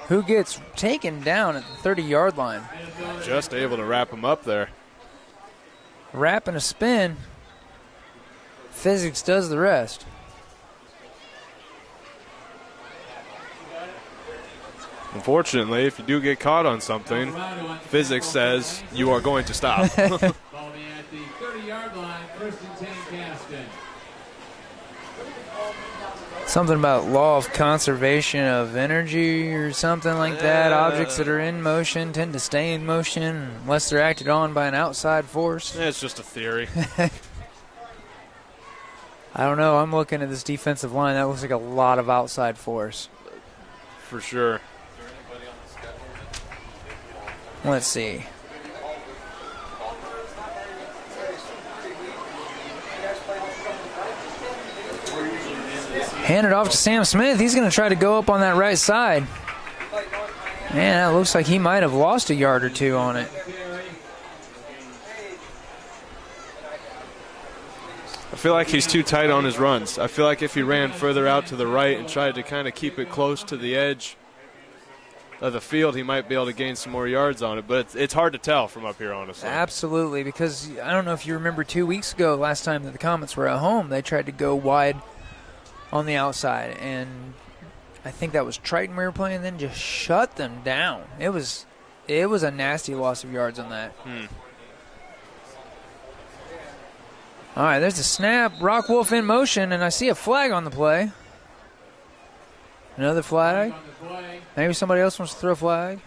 who gets taken down at the 30-yard line. Just able to wrap him up there. Wrap and a spin. Physics does the rest. Unfortunately, if you do get caught on something, physics says you are going to stop. Ball be at the 30-yard line, first and 10, Caston. Something about law of conservation of energy or something like that. Objects that are in motion tend to stay in motion unless they're acted on by an outside force. It's just a theory. I don't know. I'm looking at this defensive line. That looks like a lot of outside force. For sure. Let's see. Hand it off to Sam Smith. He's going to try to go up on that right side. Man, that looks like he might have lost a yard or two on it. I feel like he's too tight on his runs. I feel like if he ran further out to the right and tried to kind of keep it close to the edge of the field, he might be able to gain some more yards on it. But it's hard to tell from up here, honestly. Absolutely, because I don't know if you remember 2 weeks ago, last time that the Comets were at home, they tried to go wide on the outside, and I think that was Triton we were playing, then just shut them down. It was a nasty loss of yards on that. All right, there's a snap. Rock Wolf in motion, and I see a flag on the play. Another flag. Maybe somebody else wants to throw a flag.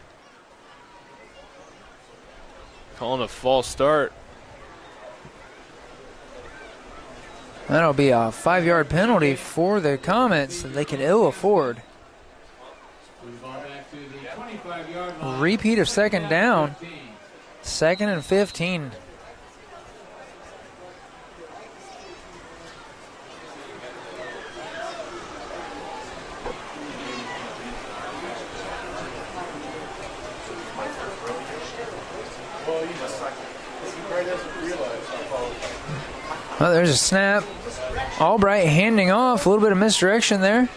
Calling a false start. That'll be a 5-yard penalty for the Comets that they can ill afford. Repeat of second down. 2nd and 15. Well, there's a snap. Albright handing off. A little bit of misdirection there.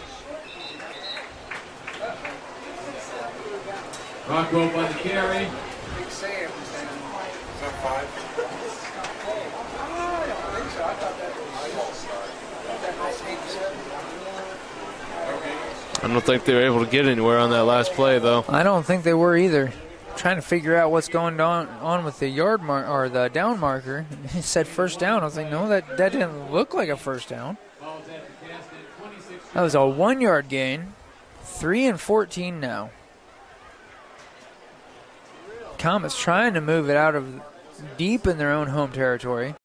Rockwell on the carry. I don't think they were able to get anywhere on that last play, though. I don't think they were either. Trying to figure out what's going on with the yard mark or the down marker. It said first down. I was like, no, that didn't look like a first down. Ball's at the Caston That was a 1-yard gain. 3-14 now. Comets trying to move it out of deep in their own home territory.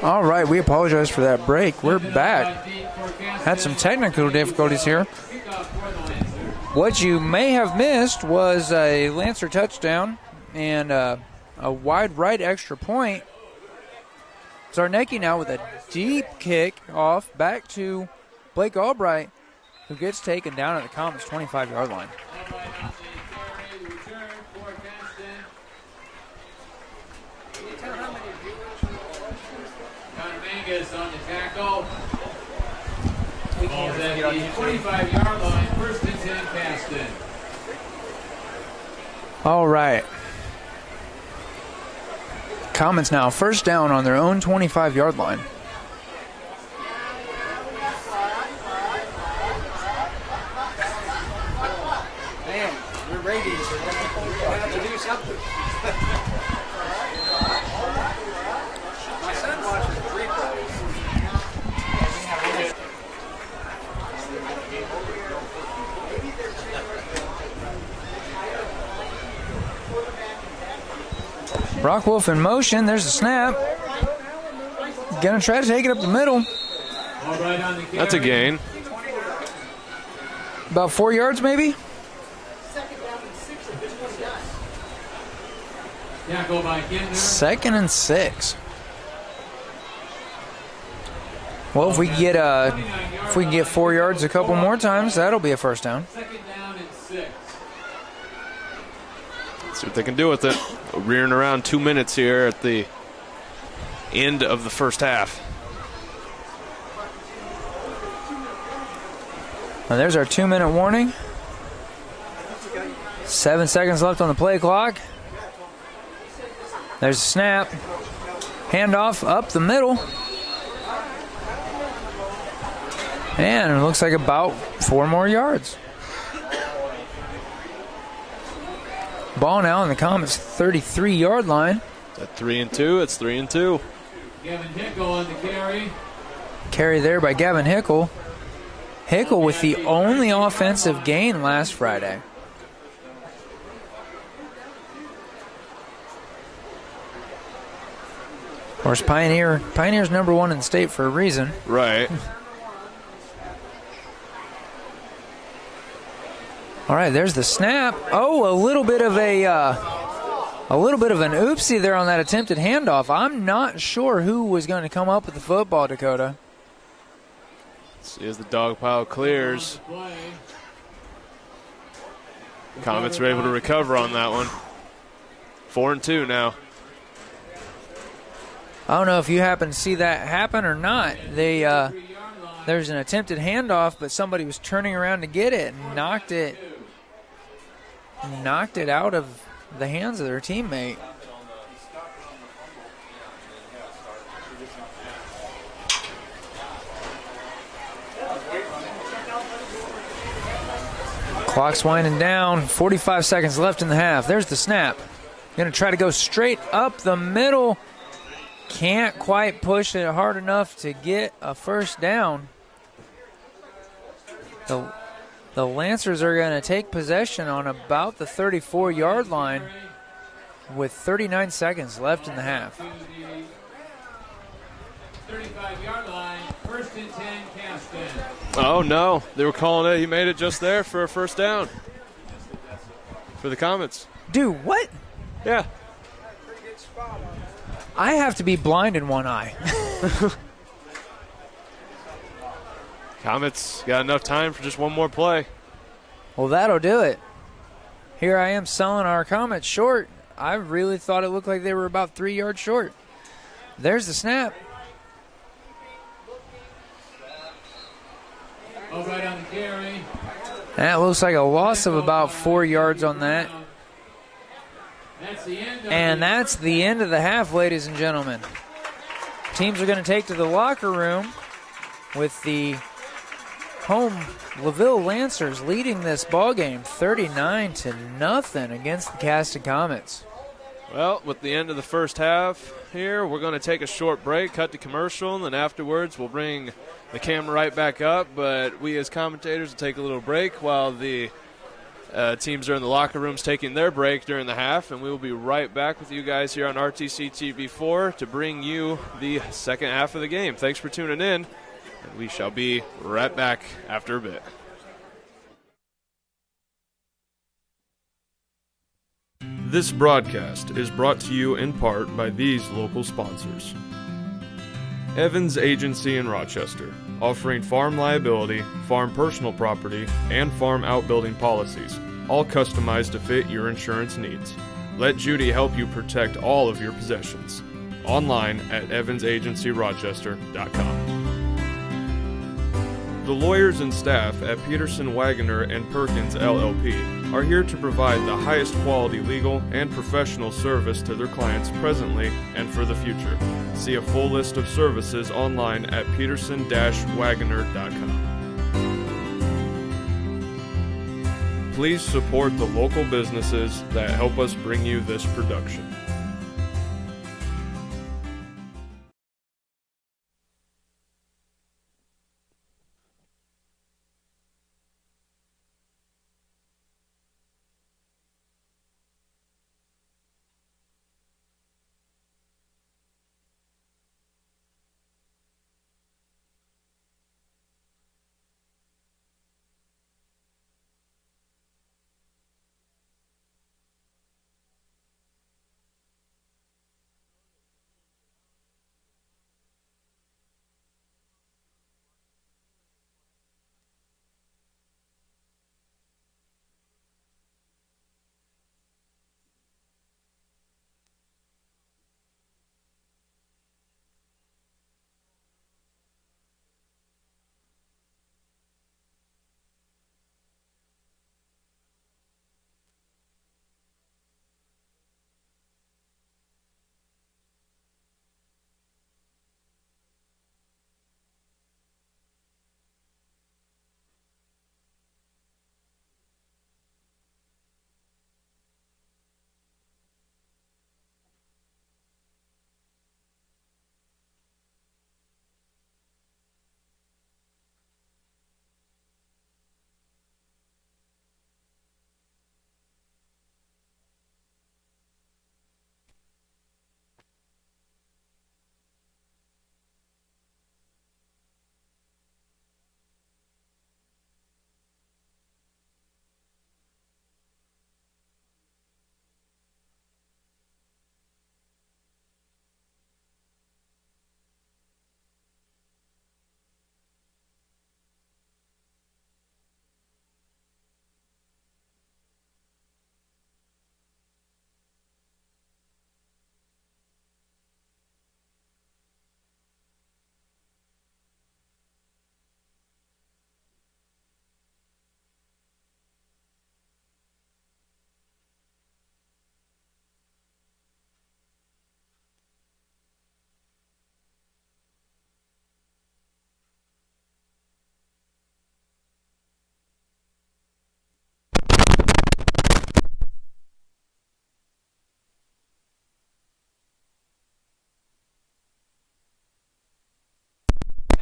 All right, we apologize for that break. We're back. Had some technical difficulties here. What you may have missed was a Lancer touchdown and a wide right extra point. Zarnecki now with a deep kick off back to Blake Albright, who gets taken down at the Comets' 25-yard line. On the tackle. Ball's at the 25-yard line. First and 10, Caston. All right. Comets now first down on their own 25-yard line. Man, your ratings are have to do something. My son watches the replays. Rockwolf in motion. There's a snap. Gonna try to take it up the middle. All right on the carry. That's a gain. About 4 yards, maybe? Yeah, go back in there. 2nd and 6. Well, if we can get 4 yards a couple more times, that'll be a first down. 2nd down and 6. See what they can do with it. Rearing around 2 minutes here at the end of the first half. And there's our 2-minute warning. 7 seconds left on the play clock. There's a snap. Handoff up the middle. And it looks like about 4 more yards. Ball now on the Comets' 33-yard line. At 3 and 2, it's 3 and 2. Gavin Hickle on the carry. Carry there by Gavin Hickle. Hickle with the only offensive gain last Friday. Of course, Pioneer's number 1 in the state for a reason. Right. All right, there's the snap. Oh, a little bit of an oopsie there on that attempted handoff. I'm not sure who was going to come up with the football, Dakota. Let's see as the dog pile clears. Comets were able to recover on that one. 4 and 2 now. I don't know if you happen to see that happen or not. There's an attempted handoff, but somebody was turning around to get it and knocked it out of the hands of their teammate. Clock's winding down. 45 seconds left in the half. There's the snap. Going to try to go straight up the middle. Can't quite push it hard enough to get a first down. The Lancers are going to take possession on about the 34-yard line with 39 seconds left in the half. 35-yard line, 1st and 10, Caston. Oh, no. They were calling it. He made it just there for a first down for the Comets. Dude, what? Yeah. I have to be blind in one eye. Comets got enough time for just one more play. Well, that'll do it. Here I am selling our Comets short. I really thought it looked like they were about 3 yards short. There's the snap. Oh, right on the carry. That looks like a loss of about 4 yards on that. And that's the end of the half, ladies and gentlemen. Teams are going to take to the locker room with the home LaVille Lancers leading this ball game 39-0 against the Caston Comets. Well, with the end of the first half here, we're going to take a short break, cut to commercial, and then afterwards we'll bring the camera right back up. But we as commentators will take a little break while the teams are in the locker rooms taking their break during the half, and we will be right back with you guys here on RTC TV4 to bring you the second half of the game. Thanks for tuning in, and we shall be right back after a bit. This broadcast is brought to you in part by these local sponsors. Evans Agency in Rochester, offering farm liability, farm personal property, and farm outbuilding policies, all customized to fit your insurance needs. Let Judy help you protect all of your possessions. Online at evansagencyrochester.com. The lawyers and staff at Peterson, Wagoner & Perkins LLP are here to provide the highest quality legal and professional service to their clients presently and for the future. See a full list of services online at peterson-wagoner.com. Please support the local businesses that help us bring you this production.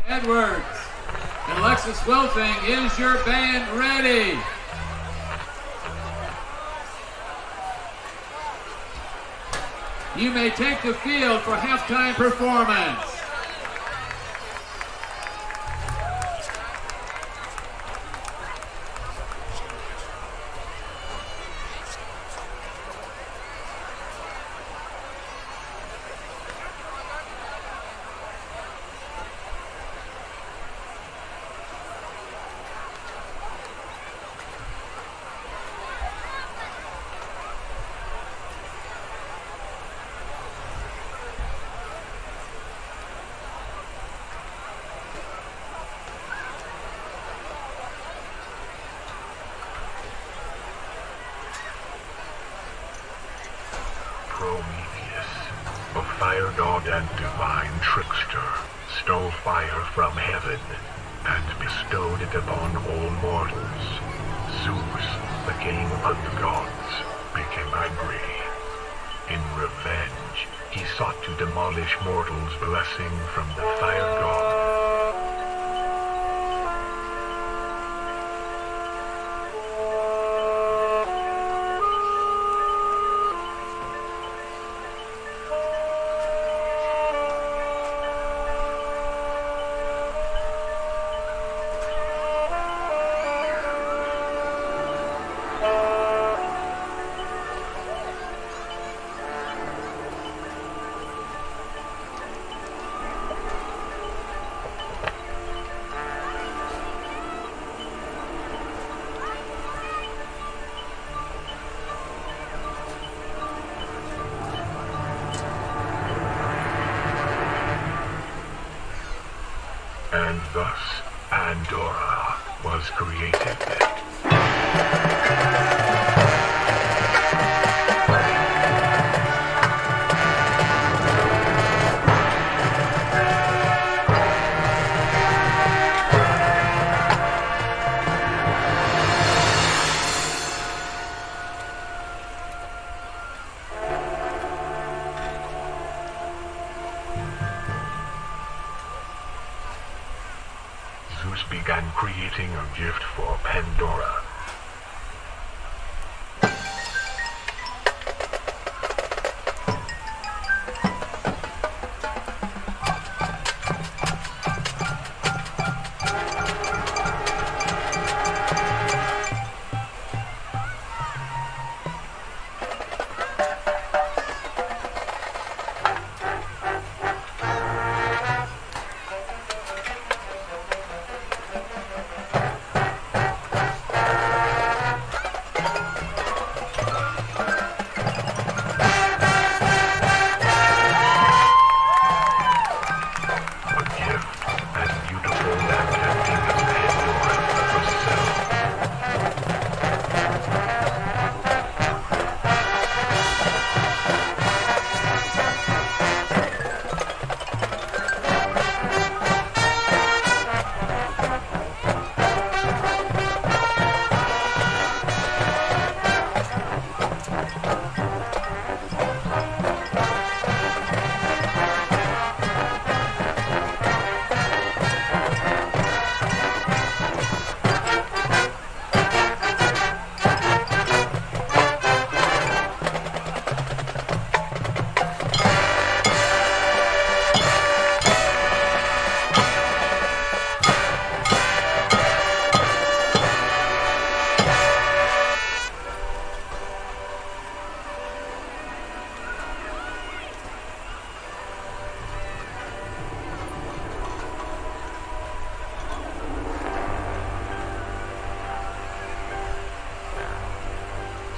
Edwards. And Alexis Wilfing, is your band ready? You may take the field for halftime performance. Prometheus, a fire god and divine trickster, stole fire from heaven and bestowed it upon all mortals. Zeus, the king of the gods, became angry. In revenge, he sought to demolish mortals' blessing from the fire god. And thus, Pandora was created. Zeus began creating a gift for Pandora.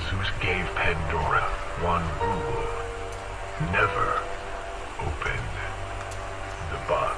Zeus gave Pandora one rule: never open the box.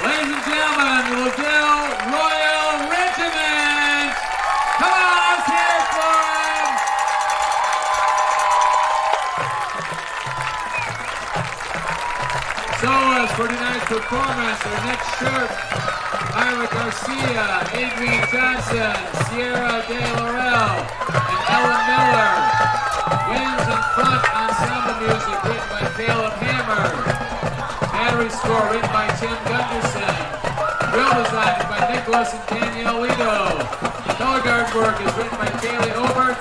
Ladies and gentlemen, the LaVille Royal Regiment. Come on, let's hear it for him. Solos for tonight's performance. Our next shirt, Ira Garcia, Adrian Johnson, Sierra De Laurel, and Ellen Miller. Winds in front ensemble music written by Caleb Hammer. Battery score written by Tim Gunderson. Drill design by Nicholas and Danielle Lido. Color guard work is written by Kaylee Obert.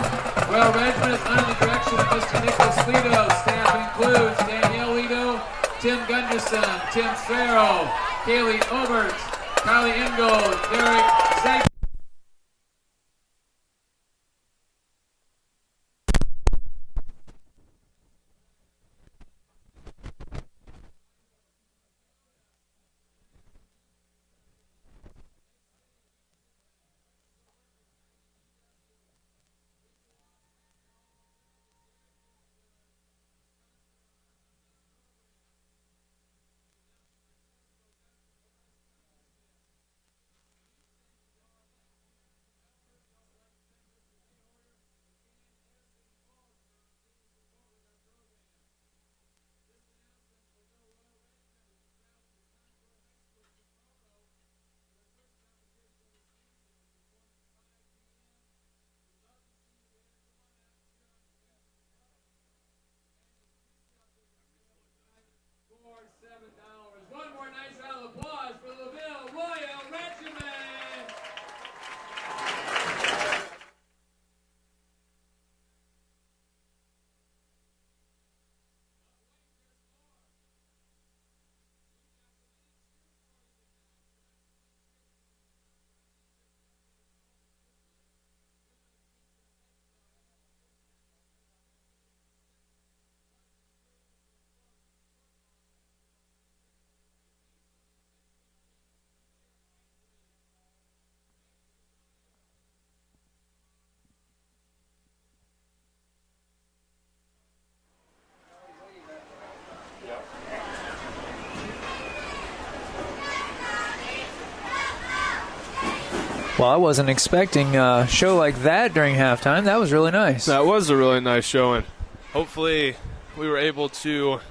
Royal Regiment is under the direction of Mr. Nicholas Lido. Staff includes Danielle Lido, Tim Gunderson, Tim Farrell, Kaylee Obert, Kylie Ingold, Derek Zag. $7. One more nice round of applause for the LaVille Royal Regiment. Well, I wasn't expecting a show like that during halftime. That was really nice. That was a really nice showing. Hopefully we were able to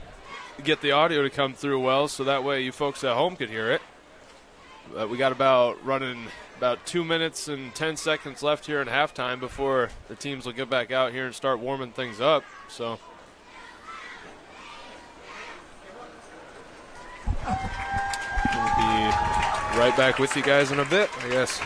get the audio to come through well so that way you folks at home could hear it. We got about 2 minutes and 10 seconds left here in halftime before the teams will get back out here and start warming things up. So we'll be right back with you guys in a bit, I guess.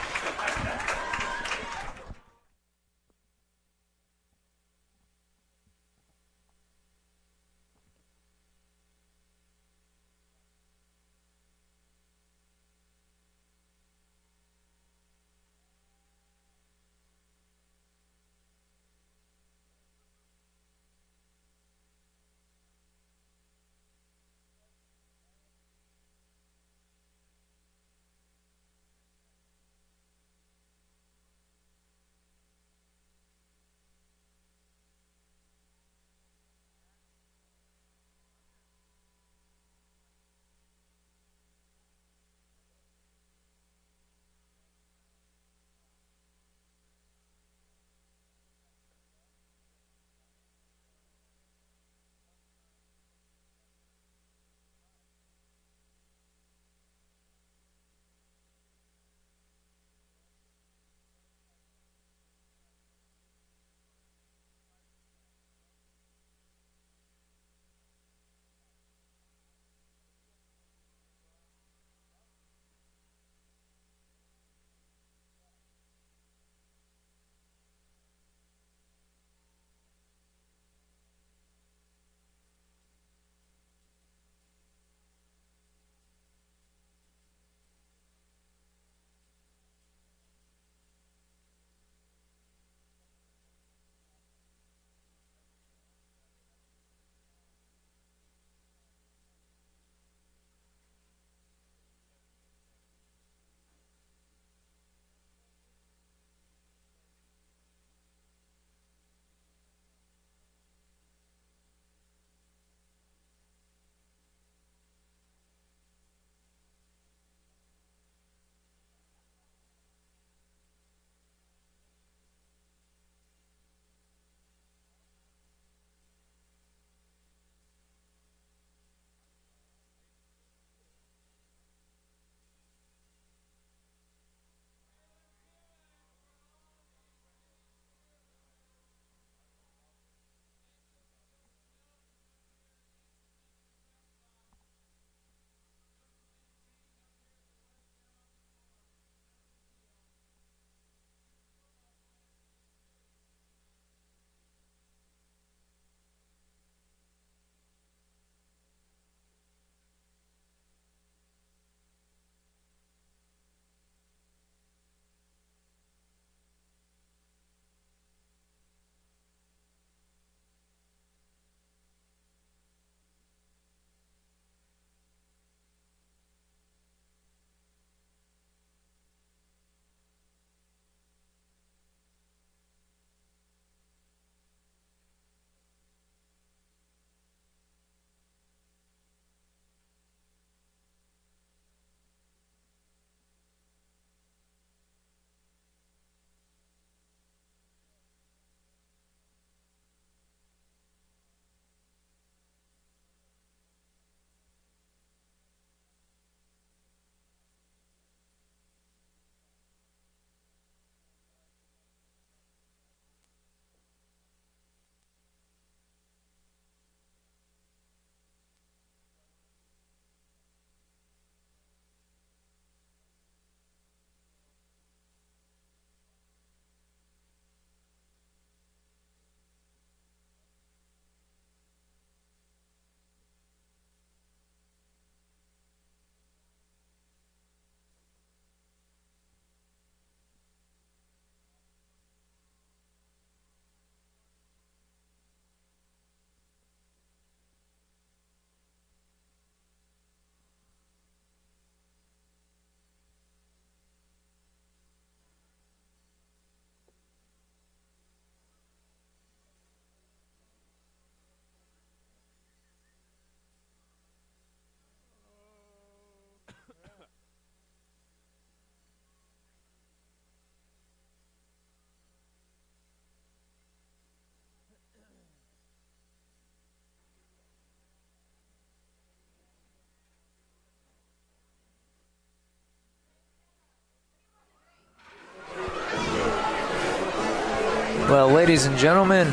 Well, ladies and gentlemen,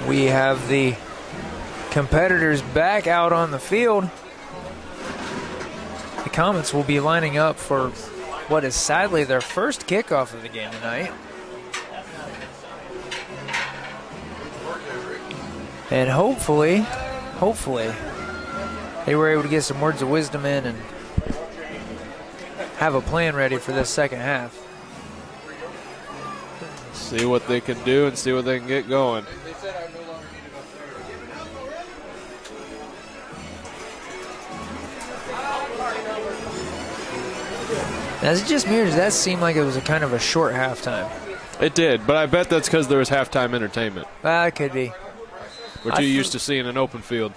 we have the competitors back out on the field. The Comets will be lining up for what is sadly their first kickoff of the game tonight. And hopefully, they were able to get some words of wisdom in and have a plan ready for this second half. See what they can do and see what they can get going. Now, is it just me, or does that seem like it was a kind of a short halftime? It did, but I bet that's because there was halftime entertainment, It could be. which you used to see in an open field.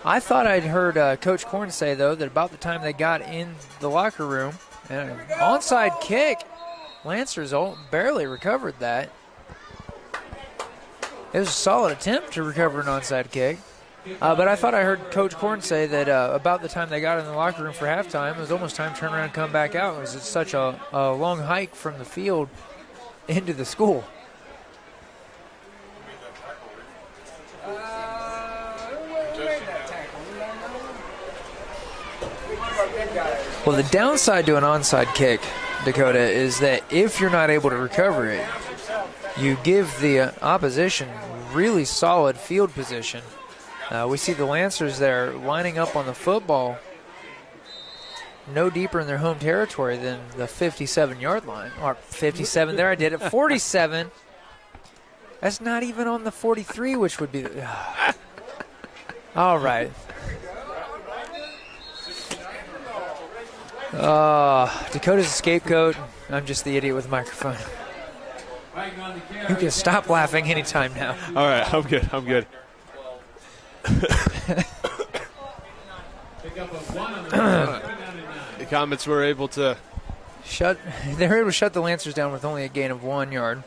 I thought I'd heard Coach Korn say, though, that about the time they got in the locker room, and an onside kick, Lancers barely recovered that. It was a solid attempt to recover an onside kick. But I thought I heard Coach Korn say that about the time they got in the locker room for halftime, it was almost time to turn around and come back out. It was such a long hike from the field into the school. Well, the downside to an onside kick, Dakota, is that if you're not able to recover it, you give the opposition really solid field position. We see the Lancers there lining up on the football no deeper in their home territory than the 57-yard line. Or 57 there, I did it. 47. That's not even on the 43, which would be all right. Dakota's a scapegoat. I'm just the idiot with the microphone. You can stop laughing anytime now. All right, I'm good. The Comets were able to they were able to shut the Lancers down with only a gain of 1 yard.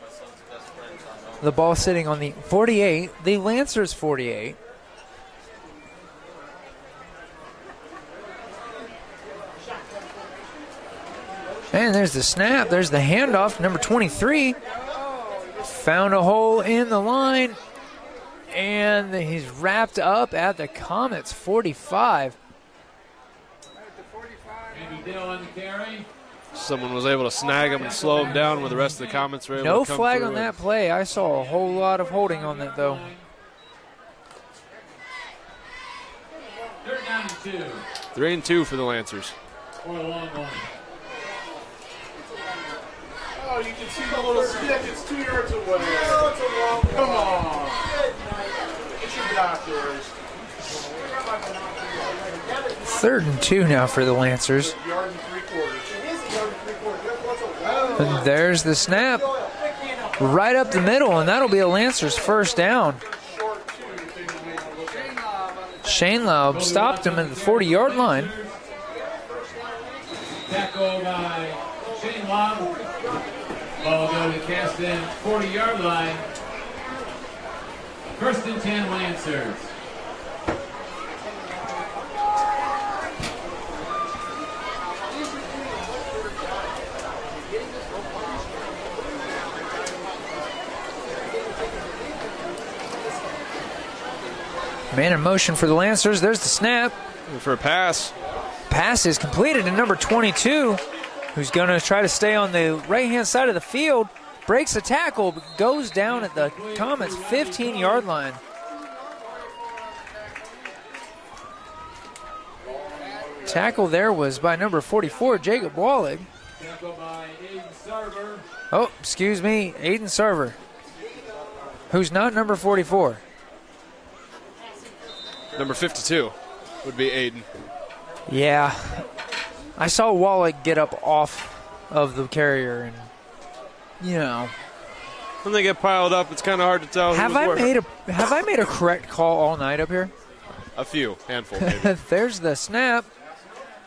The ball sitting on the 48, the Lancers 48. And there's the snap, there's the handoff, number 23. Found a hole in the line, and he's wrapped up at the Comets 45. Someone was able to snag him and slow him down, where the rest of the Comets were able No to come flag through on that play. I saw a whole lot of holding on that, though. 3 and 2 for the Lancers. Oh, you can see the little stick. It's 2 yards away. Oh, it's a long one. Come on. Get your binoculars. 3rd and 2 now for the Lancers. Yard and 3/4. It is a yard and 3/4. And there's the snap. Right up the middle, and that'll be a Lancers first down. Shane Laub stopped him at the 40-yard line. Tackle by Shane Laub. Ball go to Caston, 40-yard line. 1st and 10 Lancers. Man in motion for the Lancers. There's the snap. For a pass. Pass is completed to number 22, who's going to try to stay on the right-hand side of the field. Breaks the tackle, but goes down at the Comets' 15-yard line. Tackle there was by number 44, Jacob Wallig. Tackle by Aiden Sarver. Oh, excuse me, Aiden Sarver, who's not number 44. Number 52 would be Aiden. Yeah, I saw Wallig get up off of the carrier, and you know, When they get piled up, it's kind of hard to tell. Have I made a correct call all night up here? A few, handful maybe. There's the snap.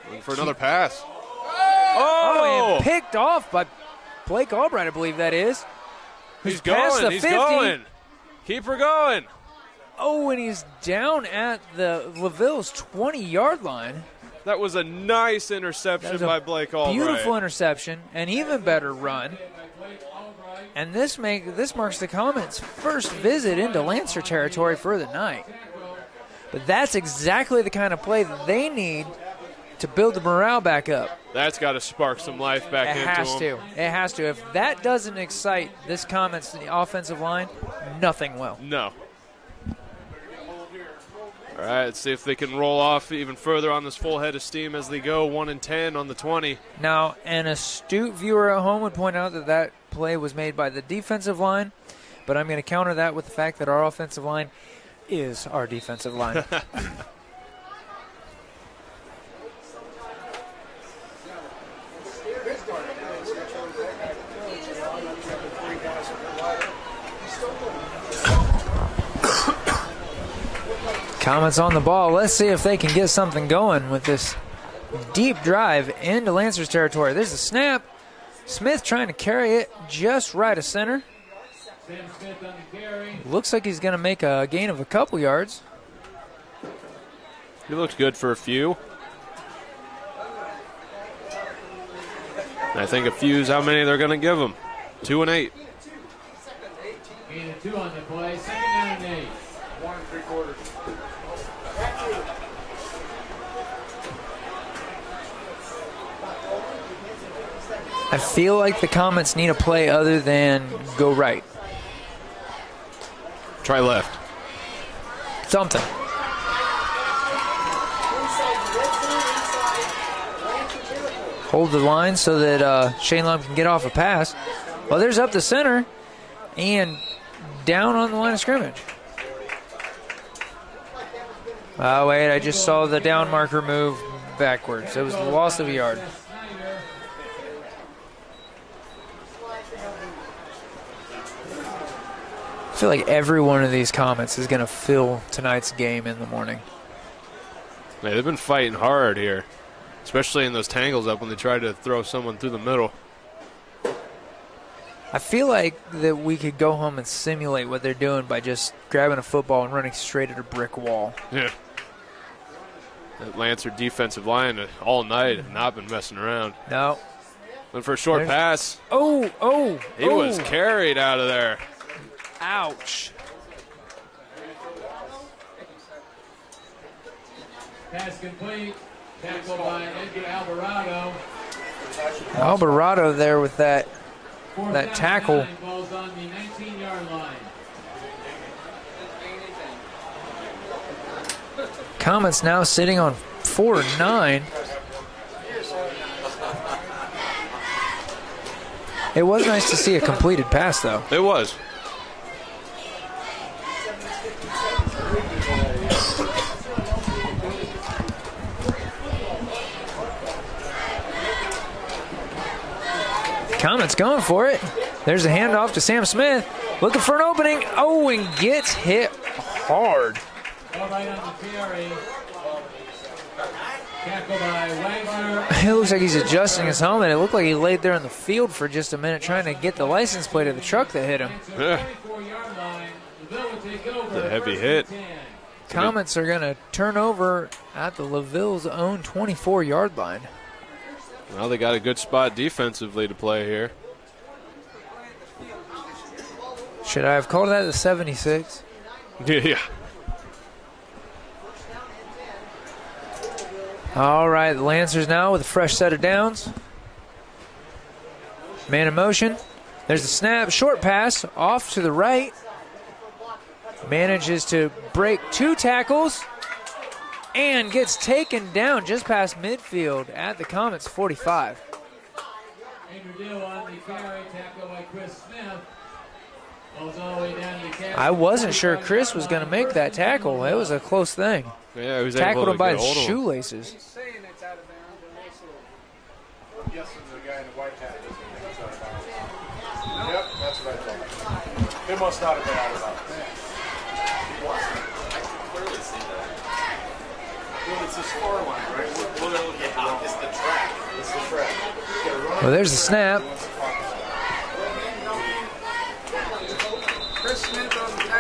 Looking for another pass. Oh, and picked off by Blake Albright, I believe that is. He's past going. the He's 50. going. Keep her going. Oh, and he's down at the LaVille's 20-yard line. That was a nice interception by Blake Albright. Beautiful interception, an even better run. And this marks the Comets' first visit into Lancer territory for the night. But that's exactly the kind of play that they need to build the morale back up. That's got to spark some life back into them. It has to. If that doesn't excite this Comets offensive line, nothing will. No. All right, let's see if they can roll off even further on this full head of steam as they go 1-10 on the 20. Now, an astute viewer at home would point out that play was made by the defensive line, but I'm going to counter that with the fact that our offensive line is our defensive line. Comets on the ball. Let's see if they can get something going with this deep drive into Lancers territory. There's a snap. Smith trying to carry it just right of center. Looks like he's going to make a gain of a couple yards. He looks good for a few. I think a few is how many they're going to give him. 2 and 8. Gain of 2 on the play. 2nd down and 8. 1 3/4. I feel like the Comets need a play other than go right. Try left. Something. Hold the line so that Shane Lum can get off a pass. Well, there's up the center and down on the line of scrimmage. Oh, wait, I just saw the down marker move backwards. It was the loss of a yard. I feel like every one of these Comets is going to fill tonight's game in the morning. Yeah, they've been fighting hard here, especially in those tangles up when they try to throw someone through the middle. I feel like that we could go home and simulate what they're doing by just grabbing a football and running straight at a brick wall. Yeah. That Lancer defensive line all night have not been messing around. No. Went for a short pass. He was carried out of there. Ouch. Pass complete. Tackle by Edgar Alvarado. Alvarado there with that tackle. Ball's on the 19-yard line. Comets now sitting on 4-9. It was nice to see a completed pass, though. It was. Comets going for it. There's a handoff to Sam Smith. Looking for an opening. Oh, and gets hit hard. All right on the carry. Tackle by Wagner. It looks like he's adjusting his helmet. It looked like he laid there in the field for just a minute trying to get the license plate of the truck that hit him. Yeah. The heavy hit. Comets are going to turn over at the LaVille's own 24-yard line. Well, they got a good spot defensively to play here. Should I have called that the 76? Yeah. All right, the Lancers now with a fresh set of downs. Man in motion. There's the snap. Short pass off to the right. Manages to break 2 tackles and gets taken down just past midfield at the Comets 45. I wasn't sure Chris was going to make that tackle. It was a close thing. Yeah, he was tackled able to him by get his hold of him. shoelaces. He's saying it's out of bounds, and also guessing the guy in the white hat doesn't think it's out of bounds. Yep, that's what I thought. It must not have been out of bounds. I can clearly see that. Well, it's this far line, right? We're looking at the wrong It's line. the track. It's the track. Well, there's the snap.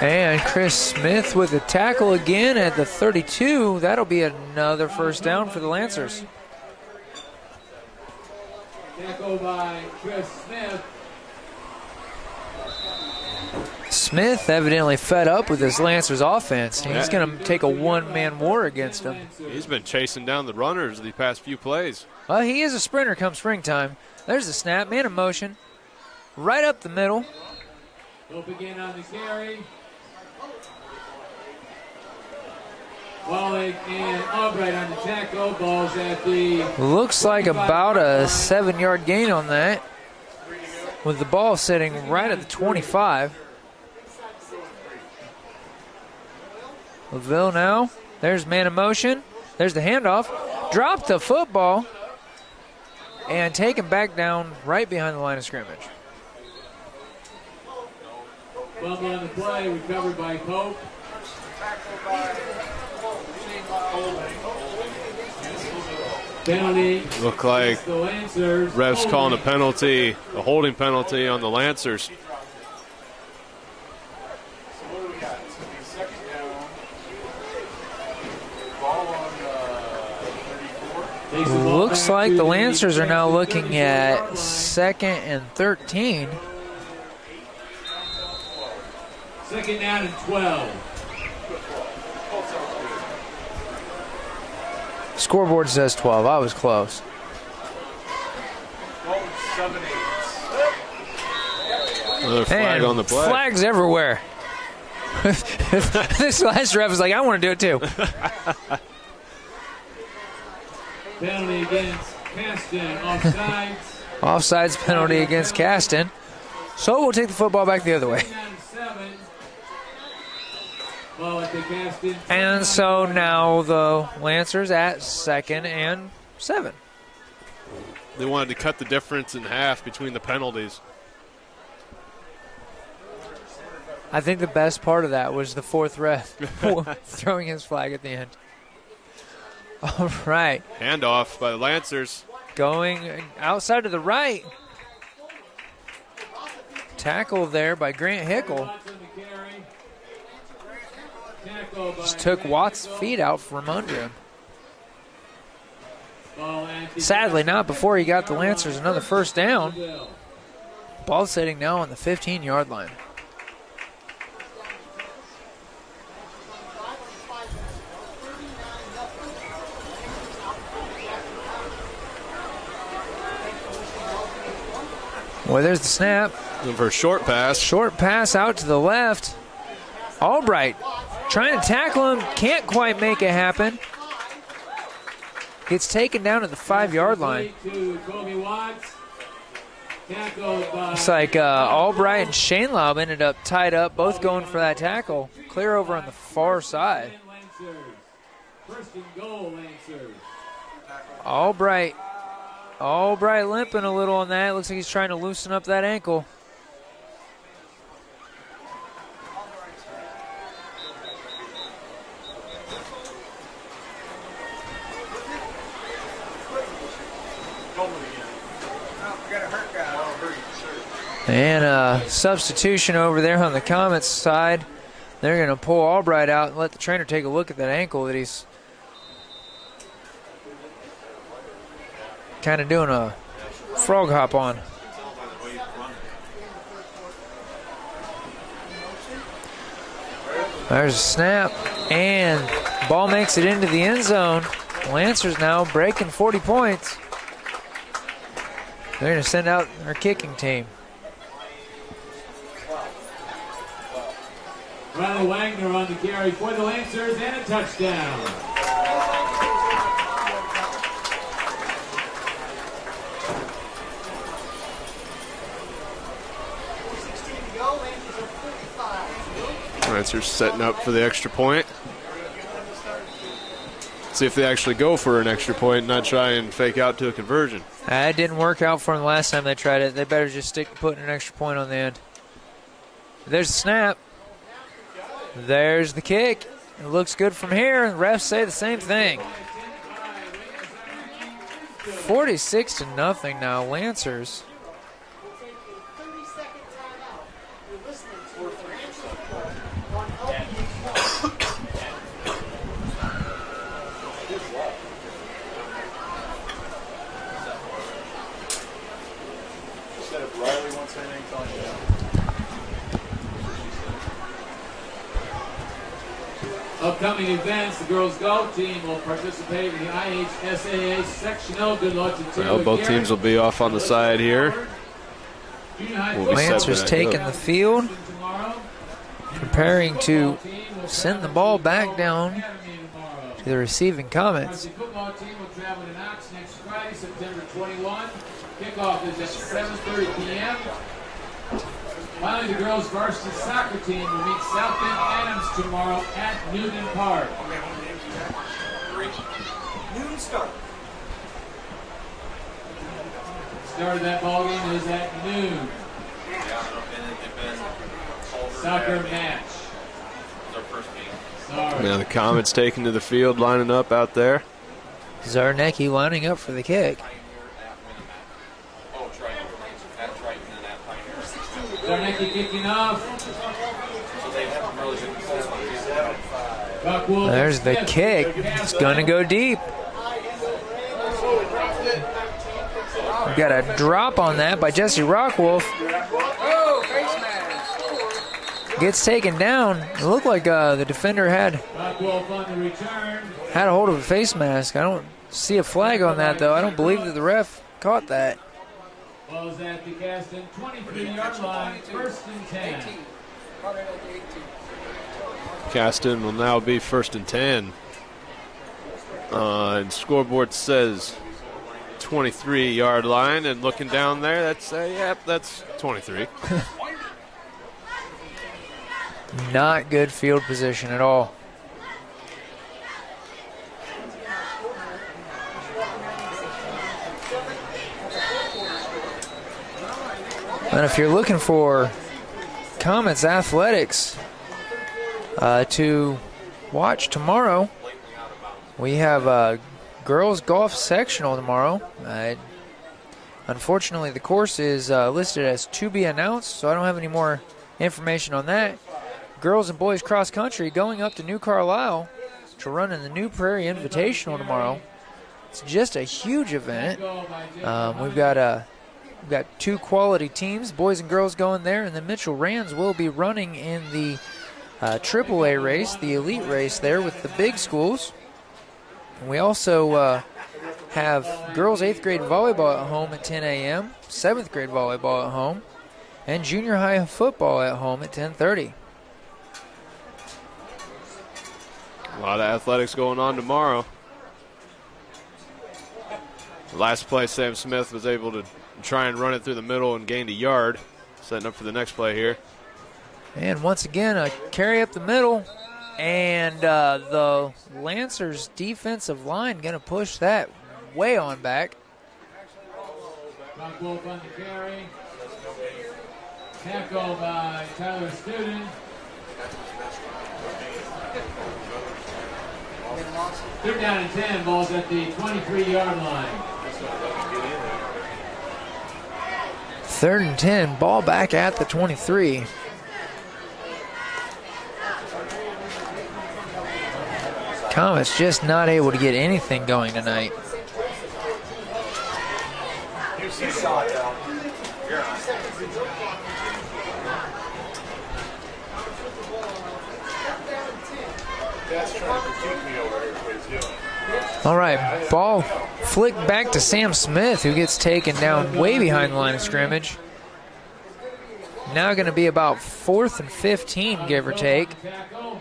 And Chris Smith with a tackle again at the 32. That'll be another first down for the Lancers. Tackle by Chris Smith. Smith evidently fed up with this Lancers offense. He's going to take a one-man war against them. He's been chasing down the runners the past few plays. Well, he is a sprinter come springtime. There's the snap, man in motion. Right up the middle. Hope again on the carry. Wallach and Albright on the tackle. Ball's at the... Looks like about a 7-yard gain on that, with the ball sitting right at the 25. LaVille now. There's man in motion. There's the handoff. Dropped the football and taken back down right behind the line of scrimmage. Fumble on the play, recovered by Pope. Penalty. Look like The Lancers. refs calling a penalty, a holding penalty on the Lancers. So what do we got? It's going to be second down. Ball on 34. Looks like the Lancers are now looking at 2nd and 13. Second down and 12. Scoreboard says 12. I was close. 7-8. Another flag Man, on the play. flags everywhere. This last ref is like, I want to do it too. Penalty against Caston. Offsides. Offsides penalty against Caston. So we'll take the football back the other way. Second down and 7. Ball at the Caston. And so now the Lancers at 2nd and 7. They wanted to cut the difference in half between the penalties. I think the best part of that was the 4th ref throwing his flag at the end. All right. Handoff by the Lancers. Going outside to the right. Tackle there by Grant Hickle. Just took Watt's feet out from under him. Sadly, not before he got the Lancers another first down. Ball sitting now on the 15-yard line. Well, there's the snap. Looking for a short pass. Short pass out to the left. Albright trying to tackle him. Can't quite make it happen. Gets taken down at the 5-yard line. Looks like Albright and Shanelob ended up tied up, both going for that tackle. Clear over on the far side. First and goal, Lancers. Albright limping a little on that. Looks like he's trying to loosen up that ankle. And a substitution over there on the Comets side. They're going to pull Albright out and let the trainer take a look at that ankle that he's kind of doing a frog hop on. There's a snap, and ball makes it into the end zone. Lancers now breaking 40 points. They're going to send out their kicking team. Riley Wagner on the carry for the Lancers and a touchdown. Lancers setting up for the extra point. See if they actually go for an extra point, not try and fake out to a conversion. That didn't work out for them the last time they tried it. They better just stick to putting an extra point on the end. There's the snap. There's the kick. It looks good from here. The refs say the same thing. 46-0 now, Lancers. Upcoming events, the girls golf team will participate in the IHSAA sectional. Good luck to Taylor Well, both Garrett. teams will be off on the side here. Junior high We'll be football Lancers set taking back the field, tomorrow. preparing to Team will send the travel ball to back down Academy tomorrow. to the receiving Comets. Varsity football team will travel to Knox next Friday, September 21. Kickoff is at 7:30 p.m. Finally, the girls' varsity soccer team will meet South Bend Adams tomorrow at Newton Park. Noon start. Start of that ball game is at noon. Soccer match. Sorry. Now the Comets taking to the field, lining up out there. Zarnecki lining up for the kick. Zarnecki kicking off. Buckwolf There's the Smith. kick. It's going to go deep. We got a drop on that by Jesse Rockwolf. Oh, face mask. Gets taken down. It looked like the defender had Buckwolf on the return. a hold of a face mask. I don't see a flag on that, though. I don't believe that the ref caught that. Ball's at the Caston 23-yard line, 1st and 10. 18. Probably like 18. Caston will now be 1st and 10. And scoreboard says 23-yard line, and looking down there, that's that's 23. Not good field position at all. And if you're looking for Comets athletics to watch tomorrow, we have a girls golf sectional tomorrow. Unfortunately, the course is listed as to be announced, so I don't have any more information on that. Girls and boys cross country going up to New Carlisle to run in the New Prairie Invitational tomorrow. It's just a huge event. We've got two quality teams, boys and girls, going there, and then Mitchell Rands will be running in the AAA race, the elite race there with the big schools. And we also have girls 8th grade volleyball at home at 10 a.m., 7th grade volleyball at home, and junior high football at home at 10:30. A lot of athletics going on tomorrow. Last play, Sam Smith was able to try and run it through the middle and gained a yard. Setting up for the next play here. And once again, a carry up the middle, and the Lancers defensive line going to push that way on back. Buckwolf on the carry. Tackle by Tyler Student. 3rd down and 10, ball's at the 23-yard line. 3rd and 10, ball back at the 23. Comets just not able to get anything going tonight. All right, ball flicked back to Sam Smith, who gets taken down way behind the line of scrimmage. Now going to be about 4th and 15, give or take. Tackle.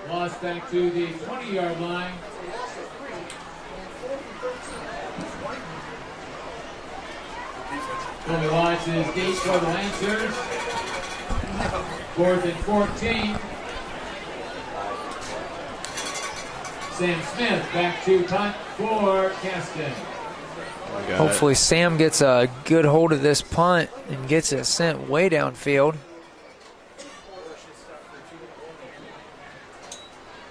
Lost back to the 20-yard line. Tony Watts is deep for the Lancers. 4th and 14. Sam Smith back to punt for Caston. Hopefully Sam gets a good hold of this punt and gets it sent way downfield.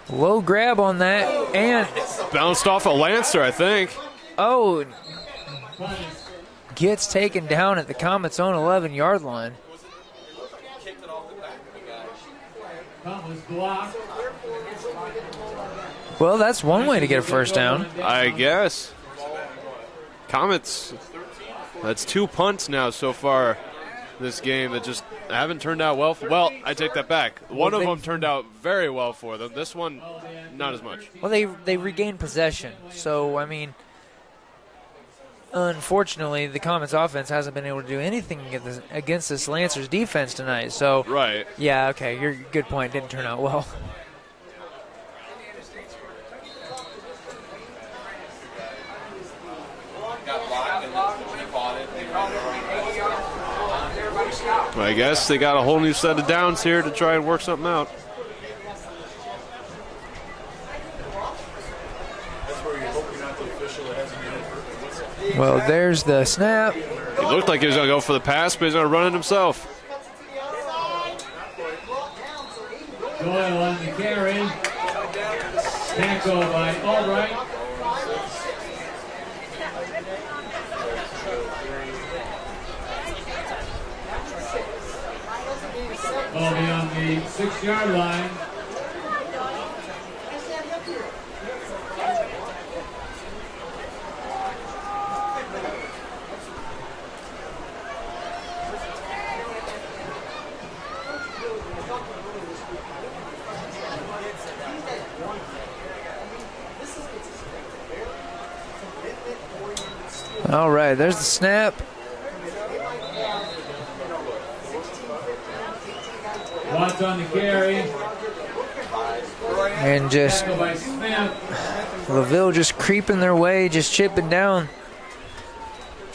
Low grab on that, and Bounced off a Lancer, I think. oh, gets taken down at the Comets' own 11-yard line. Punt was blocked. Well, that's one way to get a first down. I guess. Comets, that's 2 punts now so far this game that just haven't turned out well. Well, I take that back. One of they- them turned out very well for them. This one, not as much. Well, they regained possession. So, I mean, unfortunately, the Comets offense hasn't been able to do anything against this Lancers defense tonight. So, Right. yeah, okay, you're good point. Didn't turn out well. I guess they got a whole new set of downs here to try and work something out. Well, there's the snap. He looked like he was going to go for the pass, but he's going to run it himself. Doyle on the carry. Tackle by Albright. Ball be on the 6-yard line. All right, there's the snap. Watts on the carry. And just Tackle by Smith. LaVille just creeping their way, just chipping down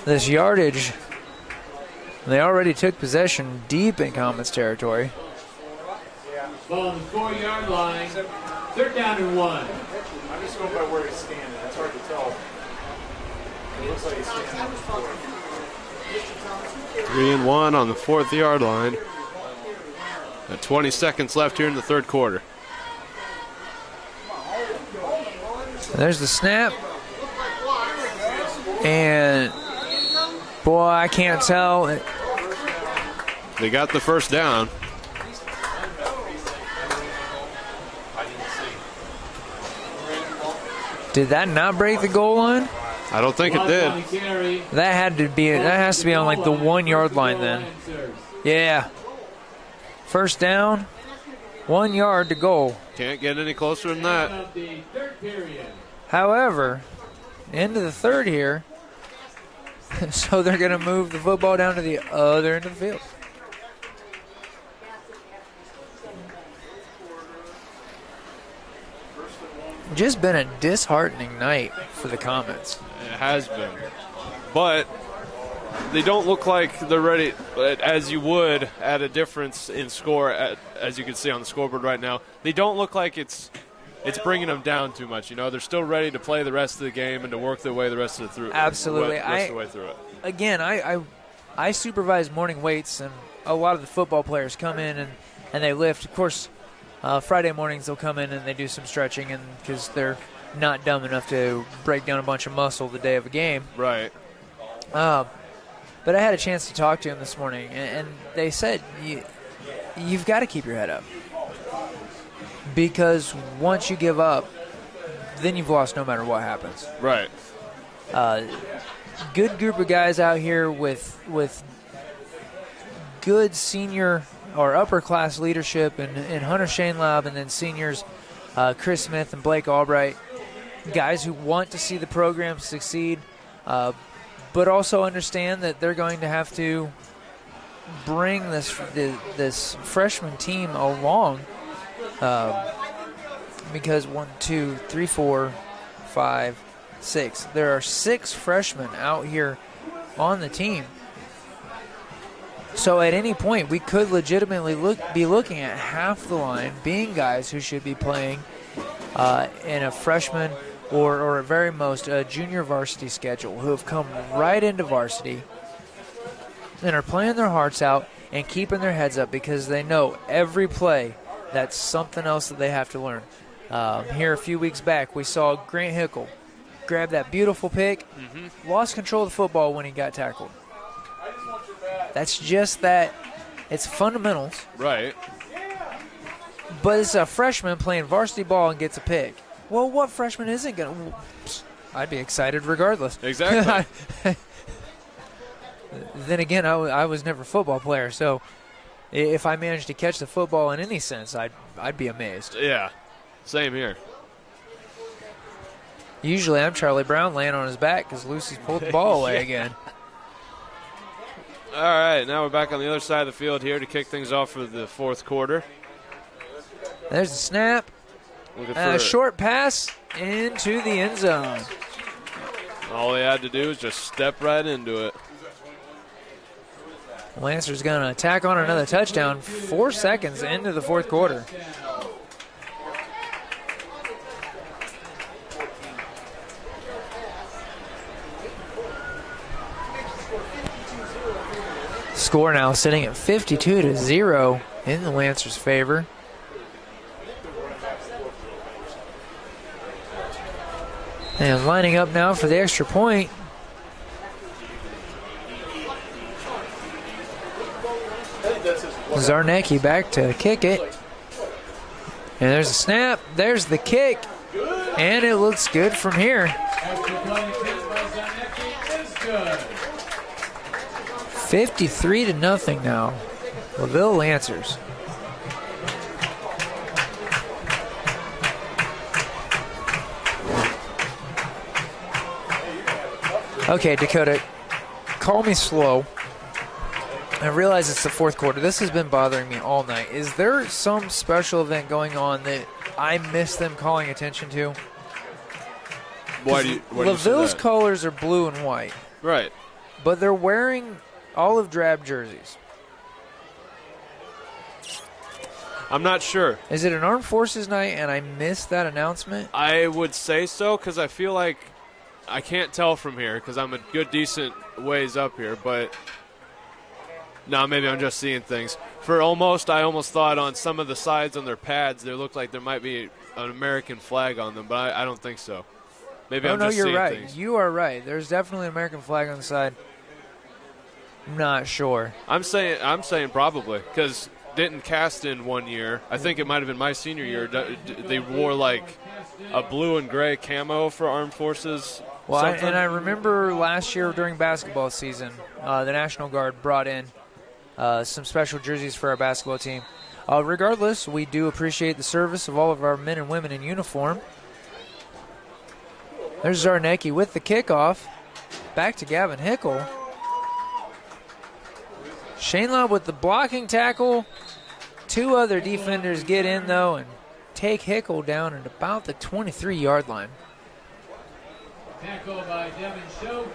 this yardage. They already took possession deep in Comets territory. Ball on the 4-yard line. 3rd down and 1. I'm just going by where he's standing. It's hard to tell. It looks like he's standing. 3-1 on the 4th-yard line. 20 seconds left here in the 3rd quarter. And there's the snap. And, boy, I can't tell. They got the first down. Did that not break the goal line? I don't think it Watts on did. the carry. That has to be on like the 1-yard line then. Yeah. First down, 1 yard to goal. Can't get any closer than that. Of the 3rd period. However, into the 3rd here, so they're going to move the football down to the other end of the field. Just been a disheartening night for the Comets. It has been. But they don't look like they're ready, as you would at a difference in score, as you can see on the scoreboard right now. They don't look like it's bringing them down too much. You know, they're still ready to play the rest of the game and to work their way the rest of the Absolutely. way through it. Again, I supervise morning weights, and a lot of the football players come in and they lift. Of course, Friday mornings they'll come in and they do some stretching, and because they're not dumb enough to break down a bunch of muscle the day of a game. Right. But I had a chance to talk to him this morning, and they said you've got to keep your head up, because once you give up, then you've lost no matter what happens. Right. Good group of guys out here with good senior or upper class leadership in Hunter Shainlaub, and then seniors Chris Smith and Blake Albright, guys who want to see the program succeed, but also understand that they're going to have to bring this freshman team along, because 1, 2, 3, 4, 5, 6. There are 6 freshmen out here on the team. So at any point, we could legitimately be looking at half the line being guys who should be playing in a freshman or at very most a junior varsity schedule, who have come right into varsity and are playing their hearts out and keeping their heads up, because they know every play that's something else that they have to learn. Here a few weeks back, we saw Grant Hickle grab that beautiful pick, lost control of the football when he got tackled. That's just that. It's fundamentals. Right. But it's a freshman playing varsity ball and gets a pick. Well, what freshman isn't going to? I'd be excited regardless. Exactly. Then again, I was never a football player, so If I managed to catch the football in any sense, I'd be amazed. Yeah, same here. Usually I'm Charlie Brown laying on his back because Lucy's pulled the ball away again. All right, now we're back on the other side of the field here to kick things off for the fourth quarter. There's the snap. A short pass into the end zone. All they had to do is just step right into it. Lancers going to tack on another touchdown 4 seconds into the fourth quarter. Score now sitting at 52-0 in the Lancers' favor. And lining up now for the extra point. Zarnecki back to kick it. And there's a snap. There's the kick. And it looks good from here. 53-0 now. LaVille Lancers. Okay, Dakota, call me slow. I realize it's the fourth quarter. This has been bothering me all night. Is there some special event going on that I missed them calling attention to? Why do you LaVille's say that? colors are blue and white. Right. But they're wearing olive drab jerseys. I'm not sure. Is it an Armed Forces night and I missed that announcement? I would say so because I feel like I can't tell from here because I'm a good, decent ways up here. But no, maybe I'm just seeing things. I almost thought on some of the sides on their pads, there looked like there might be an American flag on them, but I don't think so. Maybe I'm just you're seeing right. things. You are right. There's definitely an American flag on the side. Not sure. I'm saying probably because didn't Caston one year? I think it might have been my senior year. They wore like a blue and gray camo for Armed Forces. Well, I remember last year during basketball season, the National Guard brought in some special jerseys for our basketball team. Regardless, we do appreciate the service of all of our men and women in uniform. There's Zarnecki with the kickoff. Back to Gavin Hickle. Shane Lobb with the blocking tackle. Two other defenders get in, though, and take Hickle down at about the 23-yard line. Tackle by Devin Show.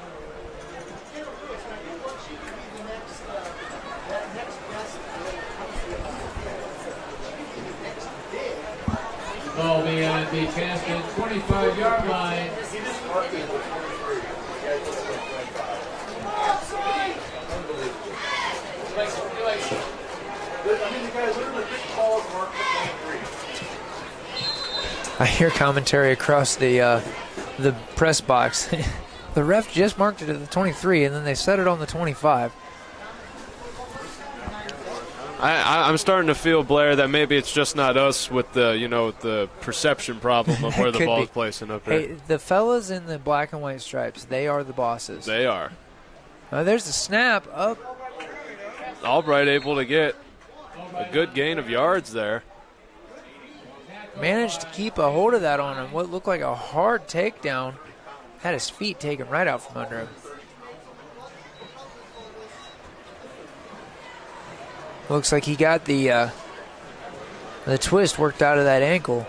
Ball beyond the Caston 25-yard line. I hear commentary across the press box. The ref just marked it at the 23, and then they set it on the 25. I'm starting to feel, Blair, that maybe it's just not us with the perception problem of where the ball's placing up here. Hey, the fellas in the black and white stripes, they are the bosses. They are. There's the snap up. Albright able to get a good gain of yards there. Managed to keep a hold of that on him. What looked like a hard takedown. Had his feet taken right out from under him. Looks like he got the twist worked out of that ankle.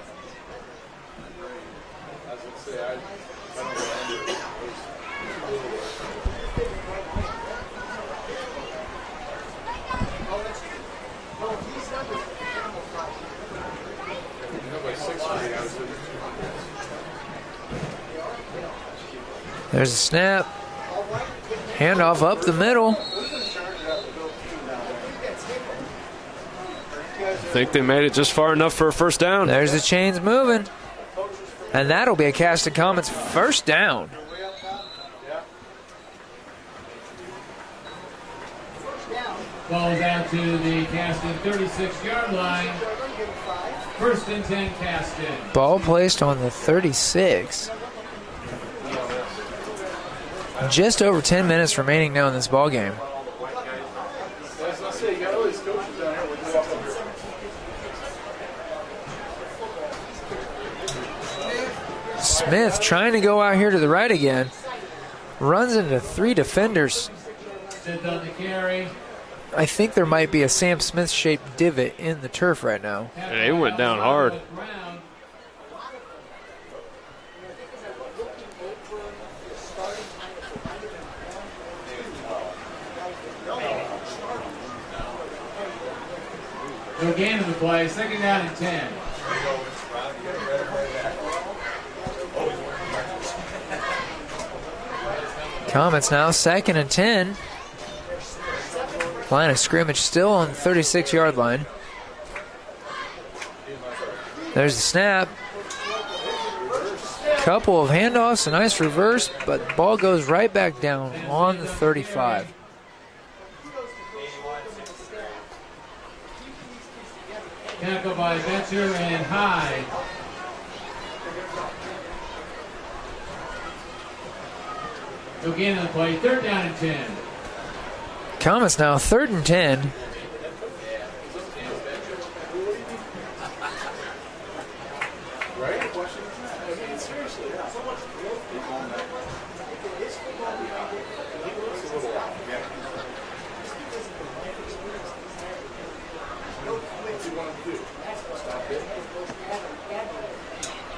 There's a snap. Handoff up the middle. I think they made it just far enough for a first down. There's the chains moving. And that'll be a Caston Commons first down. Ball down to the Caston 36-yard line. First and 10, Caston. Ball placed on the 36. Just over 10 minutes remaining now in this ball game. Let's say you got all these coaches down here. Smith trying to go out here to the right again. Runs into 3 defenders. Smith on the carry. I think there might be a Sam Smith-shaped divot in the turf right now. And they went down hard. No gain of the play. 2nd down and 10. Comets now 2nd and 10. Line of scrimmage still on the 36-yard line. There's the snap. Couple of handoffs, a nice reverse, but the ball goes right back down on the 35. Tackle by Venture and Hyde. No gain on the play. 3rd down and 10. Comets now 3rd and 10.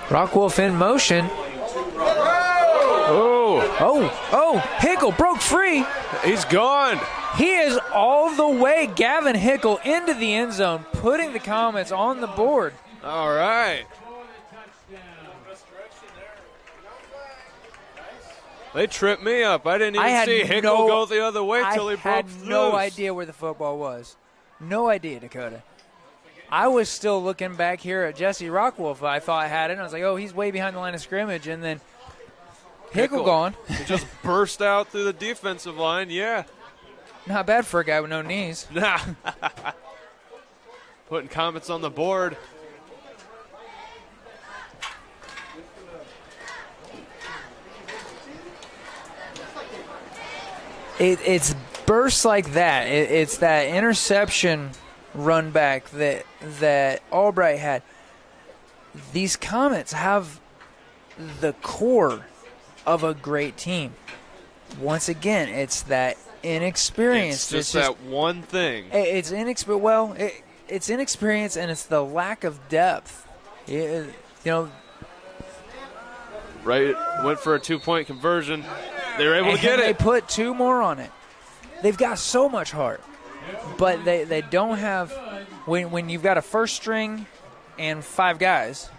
Rockwolf in motion. Oh, Hickle broke free. He's gone. He is all the way, Gavin Hickle, into the end zone, putting the Comets on the board. All right. They tripped me up. I didn't even see Hickle go the other way till he broke loose. I had no idea where the football was. No idea, Dakota. I was still looking back here at Jesse Rockwolf. I thought I had it. And I was like, oh, he's way behind the line of scrimmage. And then Hickle gone. He just burst out through the defensive line. Yeah. Not bad for a guy with no knees. Nah. Putting Comets on the board. It's bursts like that. It's that interception run back that Albright had. These Comets have the core of a great team. Once again, it's that inexperience. It's just that one thing. It's inexperience. Well, it's inexperience, and it's the lack of depth. Right, went for a 2-point conversion. They were able to get it. They put 2 more on it. They've got so much heart, but they don't have. When you've got a first string and 5 guys,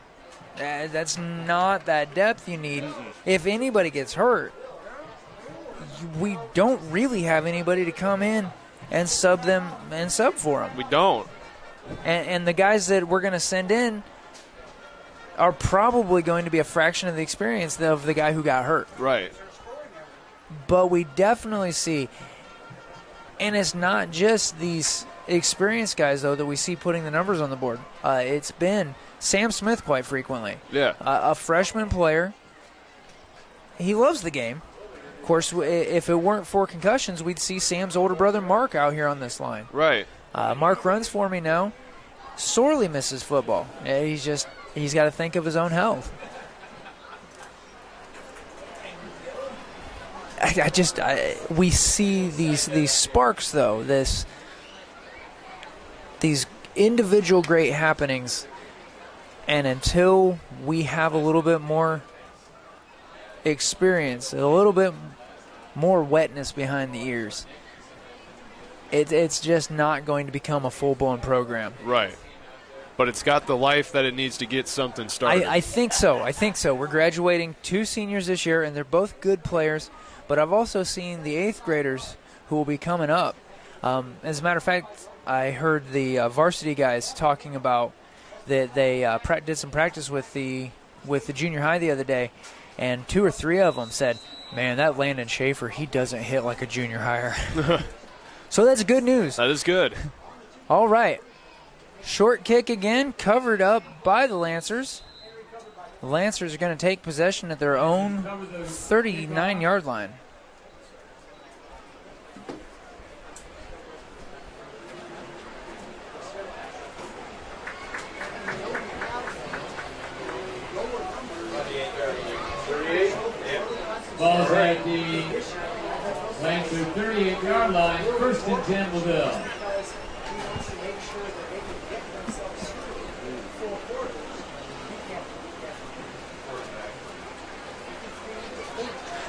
that's not that depth you need. If anybody gets hurt, we don't really have anybody to come in and sub for them. We don't. And the guys that we're going to send in are probably going to be a fraction of the experience of the guy who got hurt. Right. But we definitely see, and it's not just these experienced guys, though, that we see putting the numbers on the board. It's been Sam Smith quite frequently. Yeah. A freshman player. He loves the game. Of course, if it weren't for concussions, we'd see Sam's older brother Mark out here on this line. Right. Mark runs for me now. Sorely misses football. He's got to think of his own health. We see these sparks, though. These individual great happenings, and until we have a little bit more experience, a little bit more wetness behind the ears, it's just not going to become a full-blown program. Right. But it's got the life that it needs to get something started. I think so. We're graduating 2 seniors this year, and they're both good players. But I've also seen the 8th graders who will be coming up. As a matter of fact, I heard the varsity guys talking about that they did some practice with the junior high the other day, and 2 or 3 of them said, "Man, that Landon Schaefer, he doesn't hit like a junior higher." So that's good news. That is good. All right. Short kick again, covered up by the Lancers. The Lancers are going to take possession at their own 39-yard line. Ball's at the Lancer 38-yard line, 1st and 10 LaVille.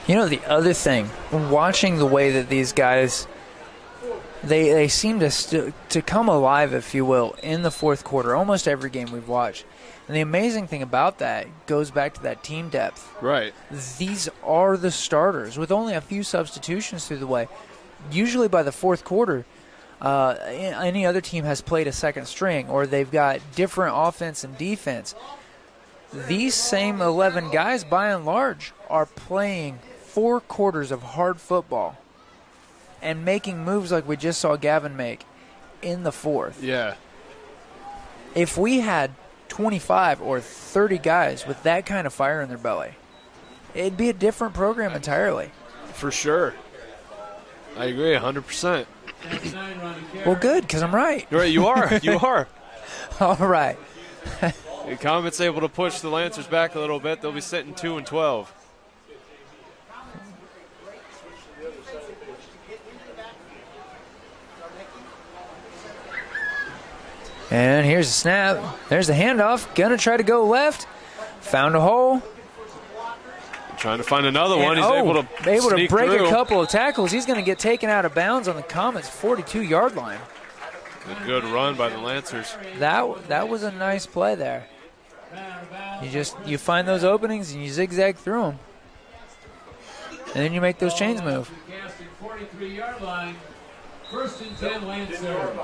You know, the other thing, watching the way that these guys, they seem to come alive, if you will, in the fourth quarter, almost every game we've watched. And the amazing thing about that goes back to that team depth. Right. These are the starters with only a few substitutions through the way. Usually by the fourth quarter, any other team has played a second string or they've got different offense and defense. These same 11 guys, by and large, are playing 4 quarters of hard football and making moves like we just saw Gavin make in the fourth. Yeah. If we had 25 or 30 guys with that kind of fire in their belly, it'd be a different program entirely. For sure. I agree 100%. Well, good, because I'm right. You're right, you are. You are. All right. The Comets able to push the Lancers back a little bit. They'll be sitting 2-12. And here's the snap. There's the handoff. Gonna try to go left. Found a hole. Trying to find another one. He's able to break through. a couple of tackles. He's going to get taken out of bounds on the Comets' 42-yard line. A good run by the Lancers. That was a nice play there. You find those openings and you zigzag through them, and then you make those chains move. Caston 43-yard line, 1st and 10 Lancer.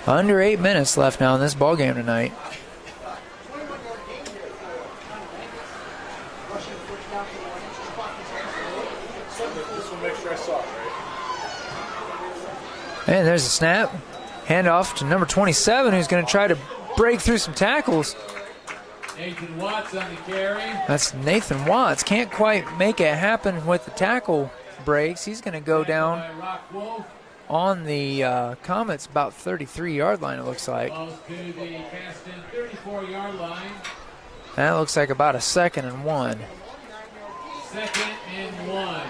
Under 8 minutes left now in this ball game tonight. And there's a snap. Handoff to number 27, who's going to try to break through some tackles. Nathan Watts on the carry. That's Nathan Watts. Can't quite make it happen with the tackle breaks. He's going to go down on the Comets about 33-yard line, it looks like. Balls to the Caston 34-yard line. That looks like about a 2nd and 1. 2nd and 1.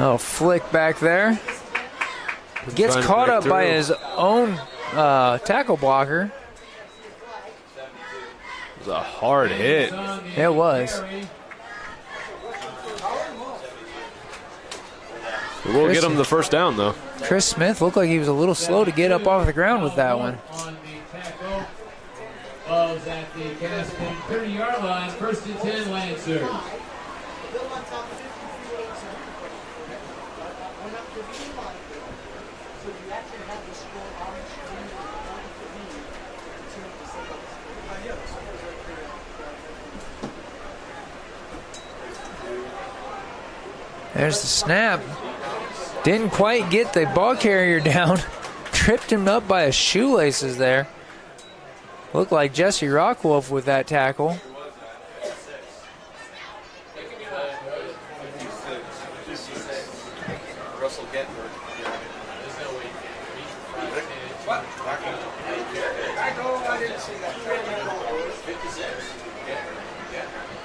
Oh, flick back there. Gets caught up by his own tackle blocker. It was a hard hit. It was. We'll get him the first down, though. Chris Smith looked like he was a little slow to get up off the ground with that one. On the tackle. Balls at the Caston 30-yard line, 1st and 10 Lancers. There's the snap. Didn't quite get the ball carrier down. Tripped him up by his shoelaces there. Looked like Jesse Rockwolf with that tackle.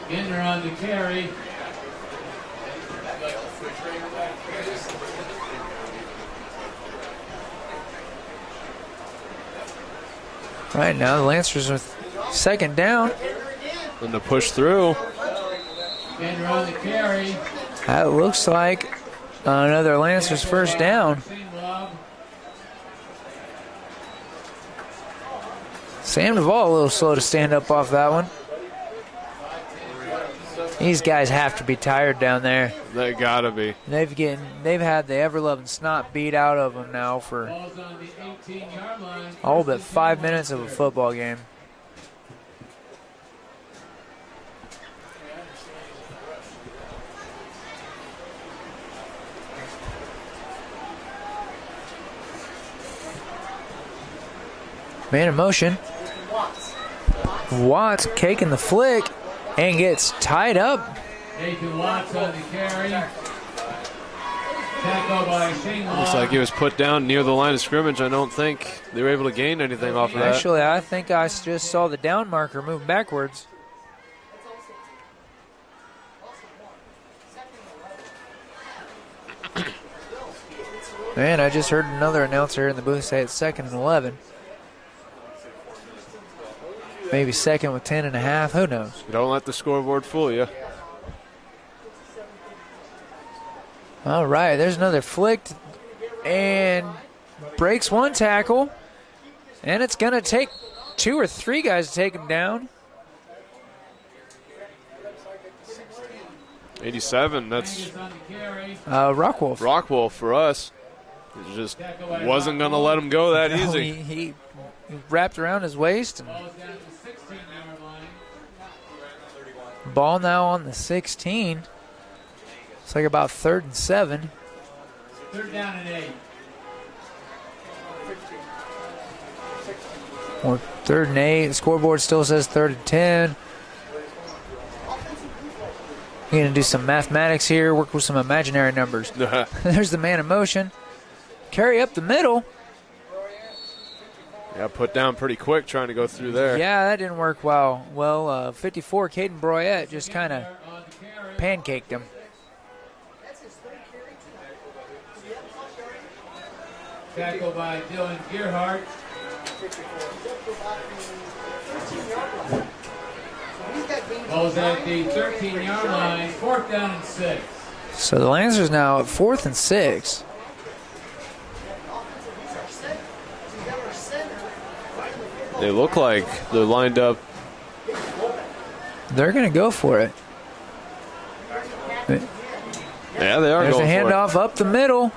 Ginder on the carry. Right now, the Lancers with 2nd down. And to push through. Ginder on the carry. That looks like another Lancers 1st down. Sam Duvall a little slow to stand up off that one. These guys have to be tired down there. They gotta be. They've had the ever-loving snot beat out of them now for all but 5 minutes of a football game. Man in motion. Watts caking the flick and gets tied up. Nathan Watts on the carry. Tackle by Shane Long. Looks like he was put down near the line of scrimmage. I don't think they were able to gain anything off of that. Actually, I think I just saw the down marker move backwards. Man, I just heard another announcer in the booth say it's 2nd and 11. Maybe 2nd with 10 and a half. Who knows? Don't let the scoreboard fool you. All right, there's another flick and breaks one tackle. And it's going to take 2 or 3 guys to take him down. 87, that's Rockwolf. Rockwolf for us. He just wasn't going to let him go that No, easy. he wrapped around his waist. And ball now on the 16. It's like about 3rd and 7. 3rd down and 8. Or 3rd and 8. The scoreboard still says 3rd and 10. We're going to do some mathematics here, work with some imaginary numbers. There's the man in motion. Carry up the middle. Yeah, put down pretty quick trying to go through there. Yeah, that didn't work well. Well, 54, Caden Broyette just kind of pancaked him. Tackle by Dylan Gearhart. Ball's at the 13-yard line, 4th down and 6. So the Lancers now at 4th and 6. They look like they're lined up. They're going to go for it. Yeah, they are There's a going for it. handoff up the middle.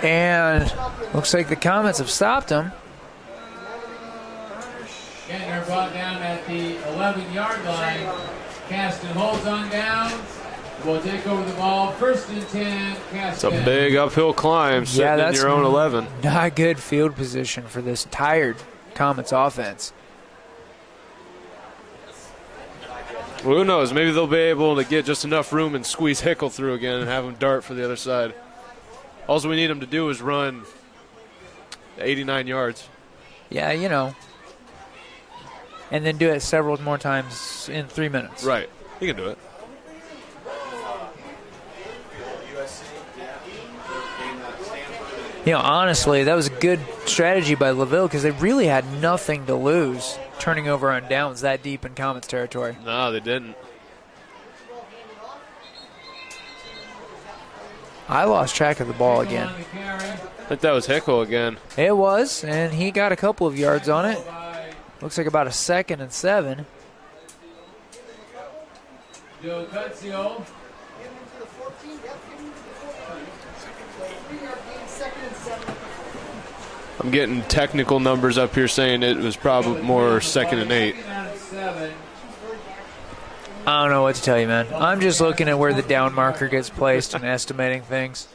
And looks like the Comets have stopped him. Gentner brought down at the 11-yard line. Caston holds on down. Will take over the ball. 1st and 10. It's Caston. a big uphill climb sitting in that's your own 11. Not good field position for this tired Comets offense. Well, who knows? Maybe they'll be able to get just enough room and squeeze Hickle through again and have him dart for the other side. All we need him to do is run 89 yards. Yeah, you know. And then do it several more times in 3 minutes. Right. He can do it. You know, honestly, that was a good strategy by LaVille because they really had nothing to lose turning over on downs that deep in Comets territory. No, they didn't. I lost track of the ball again. I think that was Hickle again. It was, and he got a couple of yards on it. Looks like about a 2nd and 7. Joe Cutzio. I'm getting technical numbers up here saying it was probably more 2nd and 8. I don't know what to tell you, man. I'm just looking at where the down marker gets placed and estimating things.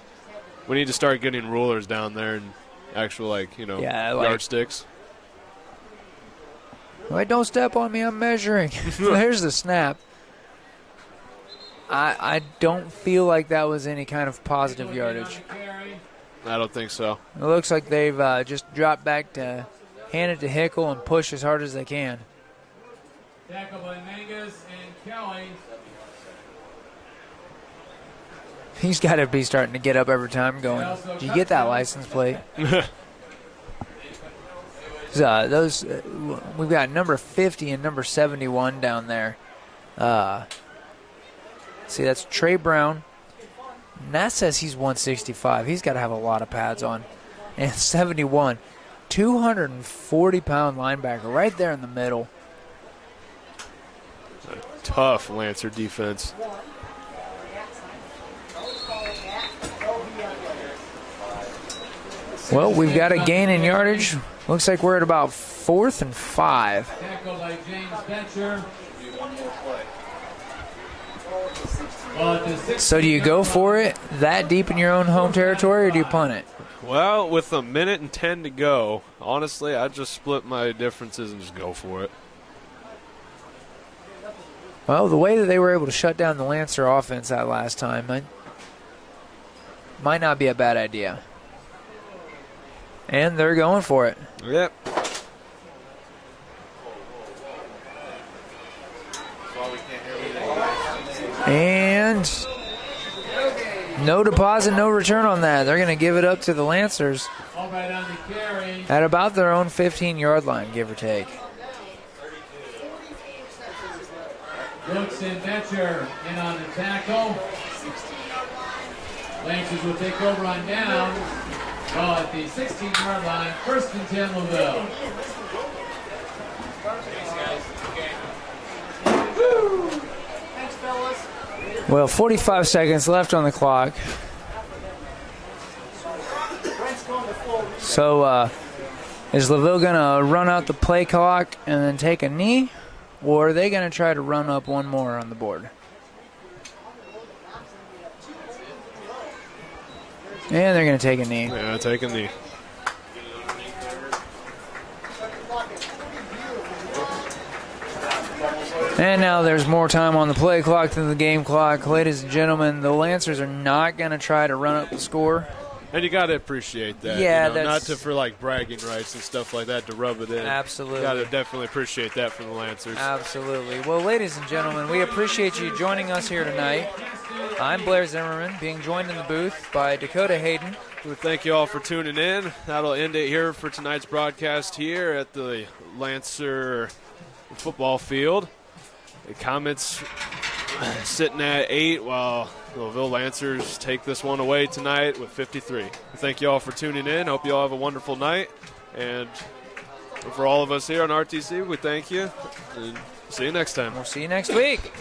We need to start getting rulers down there and actual, yardsticks. Wait, don't step on me. I'm measuring. There's the snap. I don't feel like that was any kind of positive yardage. I don't think so. It looks like they've just dropped back to hand it to Hickle and push as hard as they can. Tackle by Mangus and Kelly. He's got to be starting to get up every time going, do you get that license plate? We've got number 50 and number 71 down there. See, that's Trey Brown. And that says he's 165. He's got to have a lot of pads on. And 71, 240-pound linebacker right there in the middle. Tough Lancer defense. Well, we've got a gain in yardage. Looks like we're at about 4th and 5. Tackle by James Bencher. So do you go for it that deep in your own home territory, or do you punt it? Well, with a minute and 10 to go, honestly, I'd just split my differences and just go for it. Well, the way that they were able to shut down the Lancer offense that last time might not be a bad idea. And they're going for it. Yep. And no deposit, no return on that. They're going to give it up to the Lancers All right on the carry. at about their own 15-yard line, give or take. Brooks and Betcher in on the tackle. Lancers will take over on down. Ball at the 16-yard line. First and 10, LaVille. Well, 45 seconds left on the clock. So is LaVille going to run out the play clock and then take a knee? Or are they going to try to run up one more on the board? And they're going to take a knee. Yeah, take a knee. And now there's more time on the play clock than the game clock. Ladies and gentlemen, the Lancers are not going to try to run up the score. And you got to appreciate that. Yeah, you know, not that's- for like bragging rights and stuff like that to rub it in. Absolutely. Got to definitely appreciate that from the Lancers. Absolutely. Well, ladies and gentlemen, we appreciate you joining us here tonight. I'm Blair Zimmerman, being joined in the booth by Dakota Hayden. We thank you all for tuning in. That'll end it here for tonight's broadcast here at the Lancer football field. The Comets sitting at 8 while the LaVille Lancers take this one away tonight with 53. Thank you all for tuning in. Hope you all have a wonderful night. And for all of us here on RTC, we thank you. And see you next time. We'll see you next week.